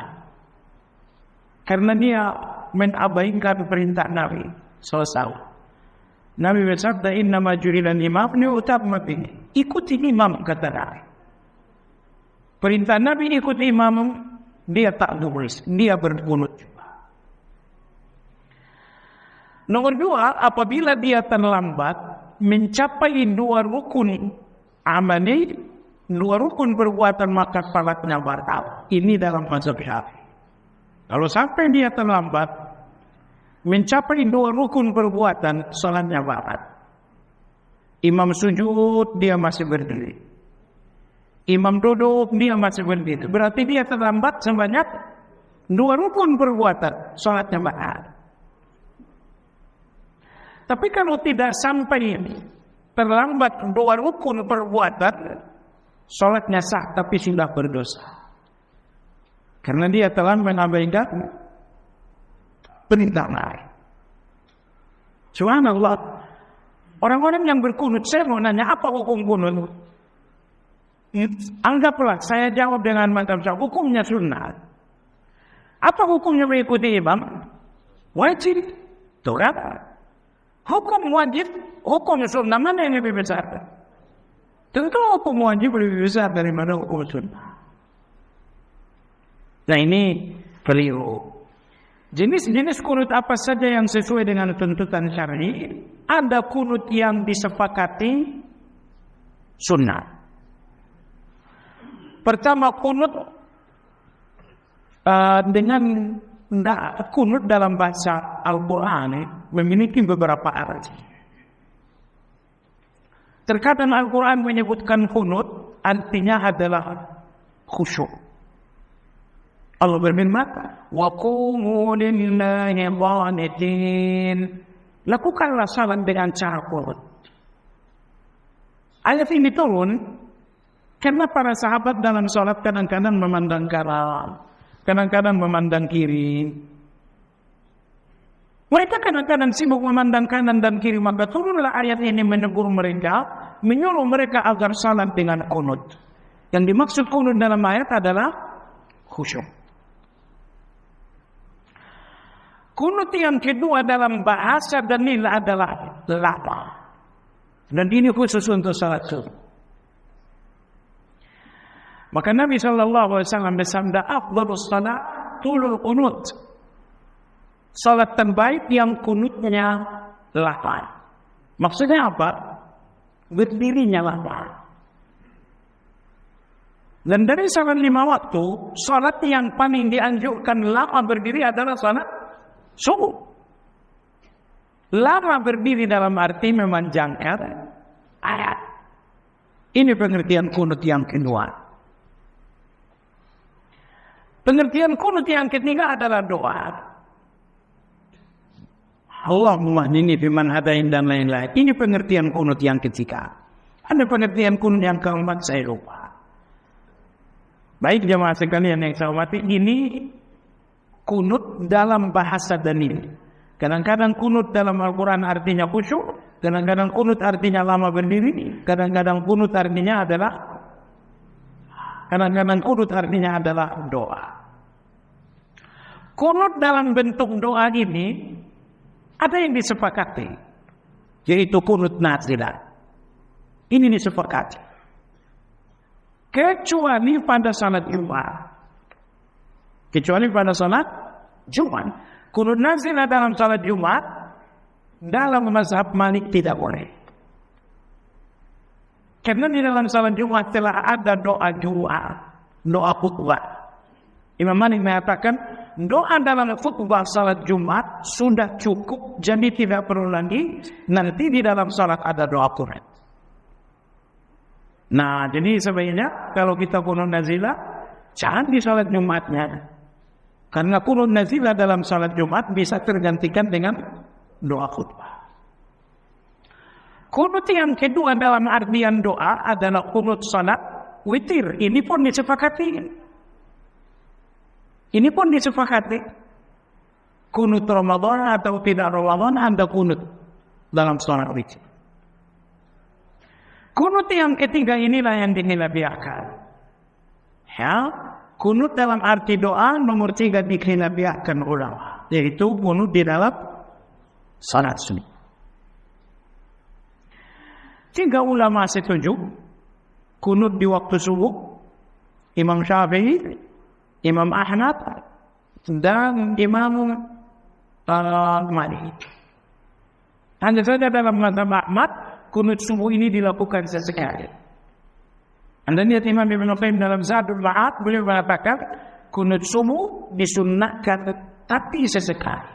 karena dia mengabaikan perintah Nabi SAW. Nabi bersabda, innama ju'ilal imam liutamma bihi. Ikuti imam, kata Nabi. Perintah Nabi ikut imam, dia tak nulis, dia berkunut juga. Nomor dua, apabila dia terlambat mencapai dua rukun amali, dua rukun perbuatan, maka salatnya batal. Ini dalam mazhab Syafi'i. Kalau sampai dia terlambat mencapai dua rukun perbuatan, salatnya batal. Imam sujud, dia masih berdiri. Imam duduk, dia masih berdiri. Berarti dia terlambat sebanyak dua rukun perbuatan, salatnya batal. Tapi kalau tidak sampai terlambat dua rukun perbuatan, salatnya sah tapi sudah berdosa. Karena dia telah mengabaikan perintah Nabi. Subhanallah. Orang-orang yang berkunut, saya mau nanya apa hukum kunut? Anggaplah saya jawab dengan mantap, hukumnya sunnah. Apa hukumnya mengikuti imam? Wajib. Tuh kan? Hukum wajib, hukum sunnah mana yang lebih besar? Tentu hukum wajib lebih besar daripada hukum sunnah. Nah ini keliru. Jenis-jenis kunut apa saja yang sesuai dengan tuntutan syar'i? Ada kunut yang disepakati sunnah. Pertama, kunut dengan kunut dalam bahasa Al-Quran memiliki beberapa arti. Terkadang Al-Quran menyebutkan kunut artinya adalah khusyuk. Allah berfirman, wa qumu lillahi qanitin. Lakukanlah salat dengan cara kunut. Ayat ini turun karena para sahabat dalam salat kadang-kadang memandang kanan, kadang-kadang memandang kiri. Mereka kadang-kadang sibuk memandang kanan dan kiri, maka turunlah ayat ini menegur mereka, menyuruh mereka agar salat dengan kunut. Yang dimaksud kunut dalam ayat adalah khusyuk. Kunut yang kedua dalam bahasa dalil adalah lama. Dan ini khusus untuk salat subuh. Maka Nabi SAW bersabda, afdhalus salat tulul kunut. Salat terbaik yang kunutnya lama. Maksudnya apa? Berdirinya lama. Dan dari salat 5 waktu, salat yang paling dianjurkan lama berdiri adalah salat subuh. Lama berdiri dalam arti memanjangkan ayat. Ini pengertian kunut yang kedua. Pengertian kunut yang ketiga adalah doa. Allahumma hdini fiman hadain dan lain-lain. Ini pengertian kunut yang ketiga. Ada pengertian kunut yang keempat, saya lupa. Baik jemaah sekalian yang saya hormati, ini kunut dalam bahasa dalil. Kadang-kadang kunut dalam Al-Quran artinya khusyuk, kadang-kadang kunut artinya lama berdiri, kadang-kadang kunut artinya adalah doa. Kunut dalam bentuk doa ini ada yang disepakati, yaitu kunut nazilah. Ini disepakati. Kecuali pada salat Jumat. Kunut nazilah dalam salat Jumat dalam mazhab Malik tidak boleh. Karena di dalam salat Jumat telah ada doa khutbah. Imam Malik mengatakan doa dalam khutbah salat Jumat sudah cukup, jadi tidak perlu lagi nanti di dalam salat ada doa Quran. Nah, jadi sebaiknya kalau kita kunut nazilah jangan di salat Jumatnya. Karena kunut nazilah dalam salat Jumat bisa tergantikan dengan doa khutbah. Kunut yang kedua dalam artian doa adalah kunut salat witir. Ini pun disepakati. Kunut Ramadan atau tidak Ramadan Anda kunut dalam salat witir. Kunut yang ketiga inilah yang dikhilafiahkan. Ya, kunut dalam arti doa nomor 3 dikhilafiahkan ulama, yaitu kunut di dalam salat sunnah. 3 ulama setuju kunut di waktu subuh, Imam Syafi'i, Imam Ahmad, dan Imam Malik. Hanya saja dalam mazhab Ahmad, kunut subuh ini dilakukan sesekali. Anda lihat Imam Ibn Qayyim dalam Zadul Ma'ad, beliau mengatakan kunut subuh disunnahkan tapi sesekali.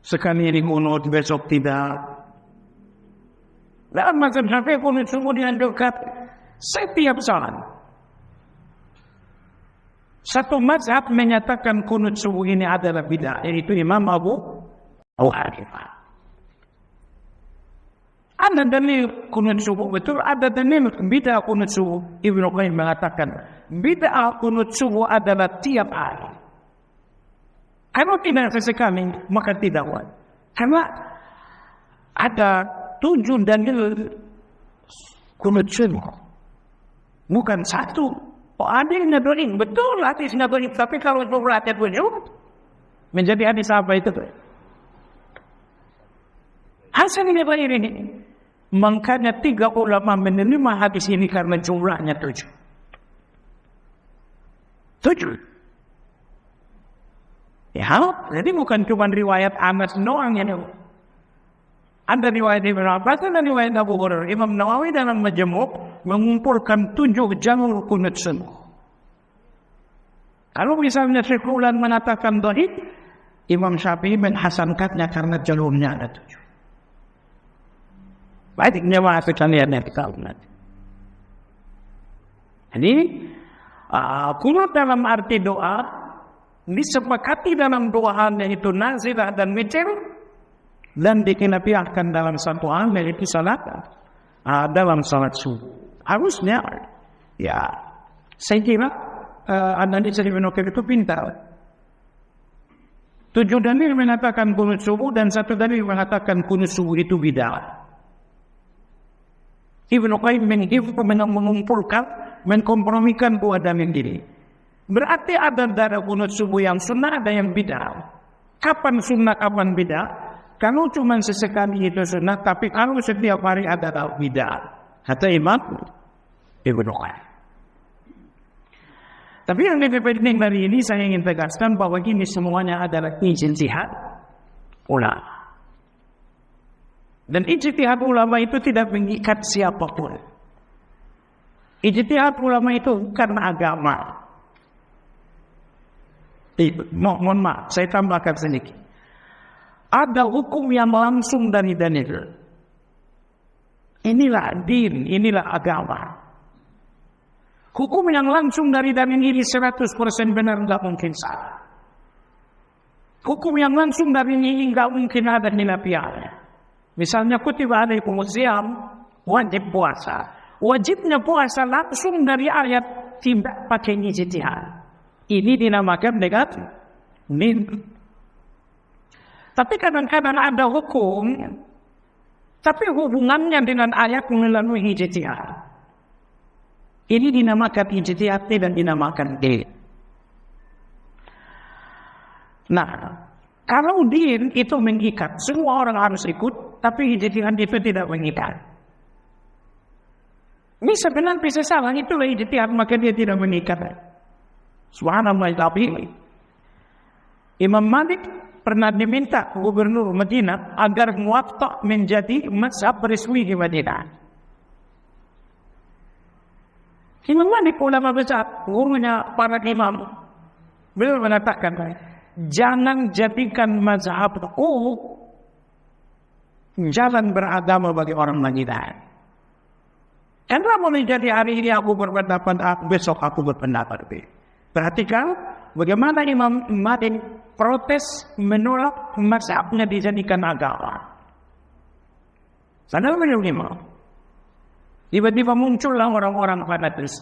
Sekali ini kunut, besok tidak. Dalam mazhab Syafi'i kunut subuh dianjurkan setiap salat. Satu mazhab menyatakan kunut subuh ini adalah bid'ah, yaitu Imam Abu Hanifah. Ada dalil kunut subuh betul, ada dalil bid'ah kunut subuh. Ibnu Qayyim mengatakan bid'ah kunut subuh adalah tiap hari. Kalau tidak sesekali maka tidak wajib. Karena ada 7 dalil kunut subuh, bukan 1. Oh, ada yang ngadoin, betul hadis ngadoin, tapi kalau berat menjadi hadis apa itu? Hasan bin Bair ini, makanya 3 ulama menerima hadis ini karena jumlahnya 7. Ya, jadi bukan cuma riwayat Anas doang ini. Ada riwayat Ibnu Abbas dan riwayat Abu Hurairah. Imam Nawawi dalam Majmu' mengumpulkan 7 jalur kunut subuh. Kalau misalnya Syekh Ulan mengatakan dhaif, Imam Syafi'i menghasankannya karena jalurnya ada 7. Baik, jemaah sekalian yang kita hormati. Jadi, kunut dalam arti doa disepakati dalam doa yaitu nazilah dan witir, dan dikhilafiahkan dalam satu hal yaitu salat dalam salat subuh. Harusnya, ya, saya kira Anda di Ibnu Qayyim itu pintar. 7 dalil mengatakan kunut subuh dan 1 dalil mengatakan kunut subuh itu bid'ah. Ibnu Qayyim mengumpulkan, mengkompromikan 2 dalil ini. Berarti ada kunut subuh yang sunnah, ada yang bid'ah. Kapan sunnah, kapan bid'ah? Kalau cuma sesekali itu sunnah, tapi kalau setiap hari ada bid'ah. Kata Imam Ibnu Qayyim. Tapi yang lebih penting dari ini saya ingin tegaskan bahwa ini semuanya adalah ijtihad ulama. Dan ijtihad ulama itu tidak mengikat siapapun. Ijtihad ulama itu bukan agama. Mohon maaf, saya tambahkan sedikit. Ada hukum yang langsung dari dalil. Inilah din, inilah agama. Hukum yang langsung dari dalil ini 100% benar, enggak mungkin salah. Hukum yang langsung dari ini enggak mungkin ada khilafiyahnya. Misalnya kutiba alaikumus syiyam, wajib puasa. Wajibnya puasa langsung dari ayat, tidak pakai ijtihad. Ini dinamakan dengan din. Tapi kadang-kadang ada hukum, tapi hubungannya dengan ayat melalui ijtihad. Ini dinamakan ijtihad dan dinamakan din. Nah, kalau din itu mengikat, semua orang harus ikut, tapi ijtihad itu tidak mengikat. Bisa benar, bisa salah, itulah ijtihad, maka dia tidak mengikat. Subhanallah, tapi Imam Malik pernah diminta gubernur Madinah agar Muwatta menjadi mazhab resmi di Madinah. Imam Malik ulama besar, gurunya para imam, beliau mengatakan, jangan jadikan mazhab jalan beragama bagi orang Madinah. Karena boleh jadi hari ini aku berpendapat A, besok aku berpendapat B. Perhatikan bagaimana Imam Malik protes menolak mazhabnya dijadikan agama. Sadar beliau imam. Tiba-tiba muncullah orang-orang fanatis.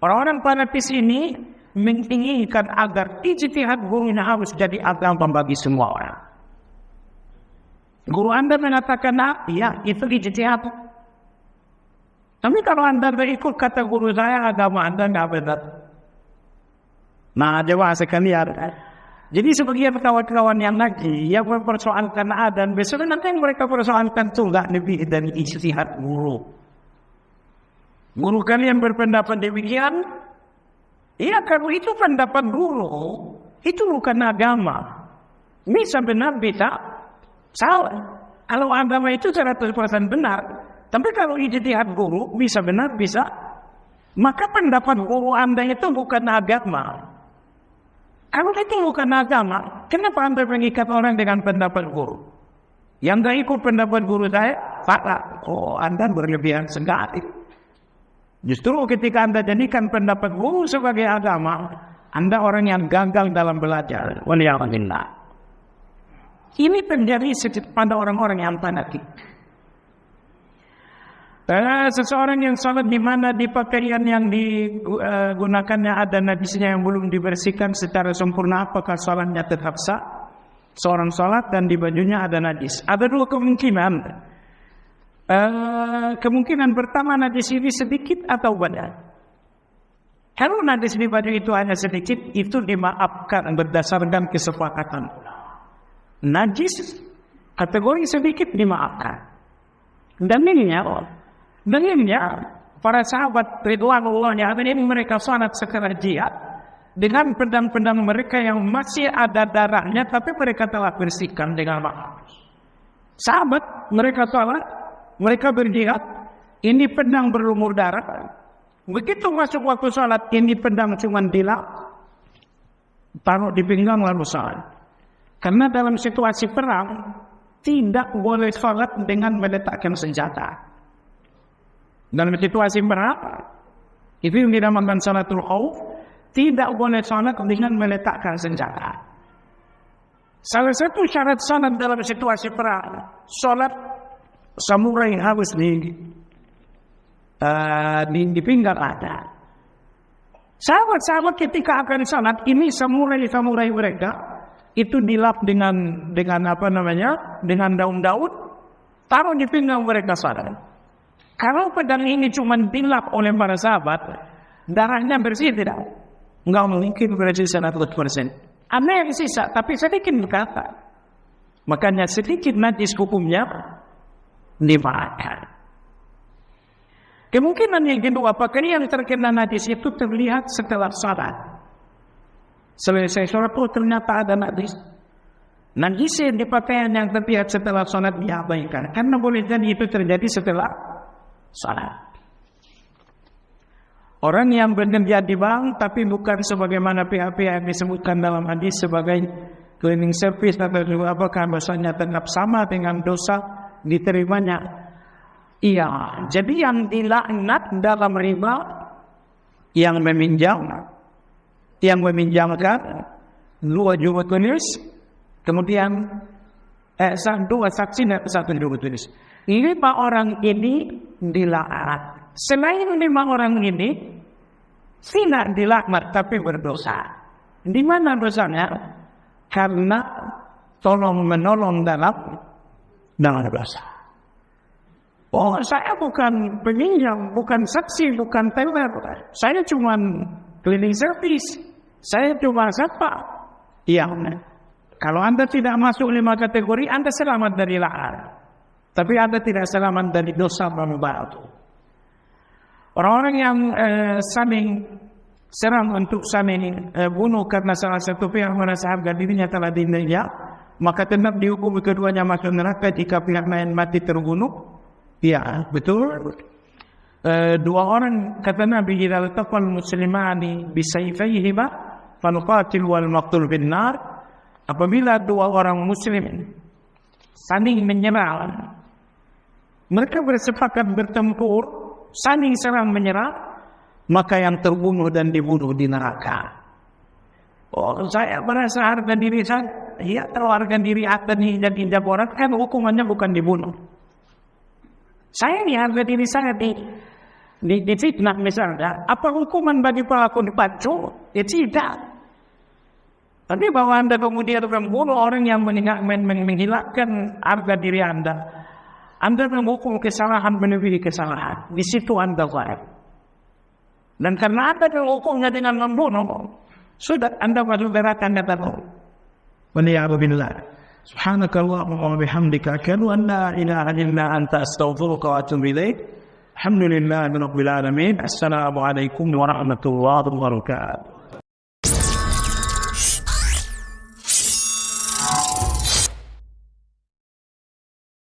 Orang-orang fanatis ini menginginkan agar ijtihad gurunya harus jadi agama bagi semua orang. Guru Anda mengatakan, ya itu ijtihad. Tapi kalau Anda berikut kata guru saya, agama Anda nggak benar. Nah, jemaah sekalian. Jadi sebagian kawan-kawan yang lagi yang mempersoalkan A dan B, sebenarnya mereka persoalkan itu nggak lebih dari ijtihad guru. Guru kalian berpendapat demikian, iya kalau itu pendapat guru, itu bukan agama. Bisa benar, bisa salah. Kalau agama itu 100% benar, tapi kalau ijtihad guru bisa benar, bisa, maka pendapat guru Anda itu bukan agama. Kalau itu bukan agama, kenapa Anda mengikat orang dengan pendapat guru? Yang tidak ikut pendapat guru saya, salah. Oh, Anda berlebihan sekali. Justru ketika Anda jadikan pendapat guru sebagai agama, Anda orang yang gagal dalam belajar. Waliyahumillah. Ini terjadi pada orang-orang yang fanatik. Seseorang yang salat di mana di pakaian yang digunakannya ada najisnya yang belum dibersihkan secara sempurna, apakah salatnya tetap sah? Seorang salat dan di bajunya ada najis. Ada 2 kemungkinan. Kemungkinan pertama, najis ini sedikit atau banyak. Kalau najis di baju itu hanya sedikit, itu dimaafkan berdasarkan kesepakatan. Najis kategori sedikit dimaafkan. Dalilnya para sahabat ridwanullah ini mereka salat secara jihad dengan pedang-pedang mereka yang masih ada darahnya, tapi mereka telah bersihkan dengan bagus. Sahabat mereka salat, mereka berjihad, ini pedang berlumur darah. Begitu masuk waktu salat, ini pedang cuma dilap, taruh di pinggang lalu salat. Karena dalam situasi perang tidak boleh salat dengan meletakkan senjata. Dalam situasi perang, itu yang dinamakan salatul khauf, tidak boleh salat dengan meletakkan senjata. Salah satu syarat salat dalam situasi perang, salat samurai harus di pinggang ada. Sahabat-sahabat ketika akan salat, ini samurai mereka itu dilap dengan apa namanya, dengan daun-daun, taruh di pinggang mereka salat. Kalau pedang ini cuma dilap oleh para sahabat, darahnya bersih tidak? Enggak mungkin bersih 100%. Ada yang sisa, tapi sedikit berkata. Makanya sedikit najis hukumnya dimakan. Kemungkinan yang kedua, pakaian yang terkena najis itu terlihat setelah salat. Selesai sholat, ternyata ada najis. Najis di pakaian yang terlihat setelah sholat diabaikan. Karena boleh jadi itu terjadi setelah sholat. Orang yang bekerja di bank, tapi bukan sebagaimana pihak-pihak yang disebutkan dalam hadis sebagai cleaning service atau juga apakah bahasanya tetap sama dengan dosa diterimanya. Iya, jadi yang dilaknat dalam riba yang meminjamkan 2 juru tulis, kemudian 2 saksi dan 1 juru tulis. 5 orang ini dilaknat. Selain 5 orang ini tidak dilaknat tapi berdosa. Di mana dosanya? Karena tolong menolong dalam dosa. Oh, saya bukan peminjam, bukan saksi, bukan teller. Saya cuma cleaning service. Saya cuma siapa? Iya. Kalau Anda tidak masuk 5 kategori, Anda selamat dari lahar. Tapi Anda tidak selamat dari dosa membantu. Orang-orang yang saling serang untuk saling bunuh karena salah satu pihak merasa harga dirinya telah diinjak, maka tetap dihukum keduanya masuk neraka jika pihak lain mati terbunuh. Ya, betul. 2 orang kata Nabi, "Idza taqal muslimani bisayfayhima falqatil wal maqtul binnar." Apabila 2 orang muslim saling menyerang, mereka bersepakat bertempur, saling serang menyerang, maka yang terbunuh dan dibunuh di neraka. Oh, saya merasa harga diri saya, ya tahu harga diri Anda diinjak orang, kan hukumannya bukan dibunuh. Saya ini harga diri saya di fitnah misalnya, apa hukuman bagi pelaku dipacu? Ya tidak. Tapi bahwa Anda kemudian membunuh orang yang menghilangkan harga diri Anda menghukum kesalahan melebihi kesalahan. Di situ Anda zalim. Dan karena Anda menghukumnya dengan membunuh, sudah Anda masuk neraka Anda tahu. Waliyahzubillah. Subhanakallahumma wa bihamdika asyhadu an la ilaha illa anta astaghfiruka wa atubu ilaik. Alhamdulillahirabbil alamin. Assalamualaikum warahmatullahi wabarakatuh.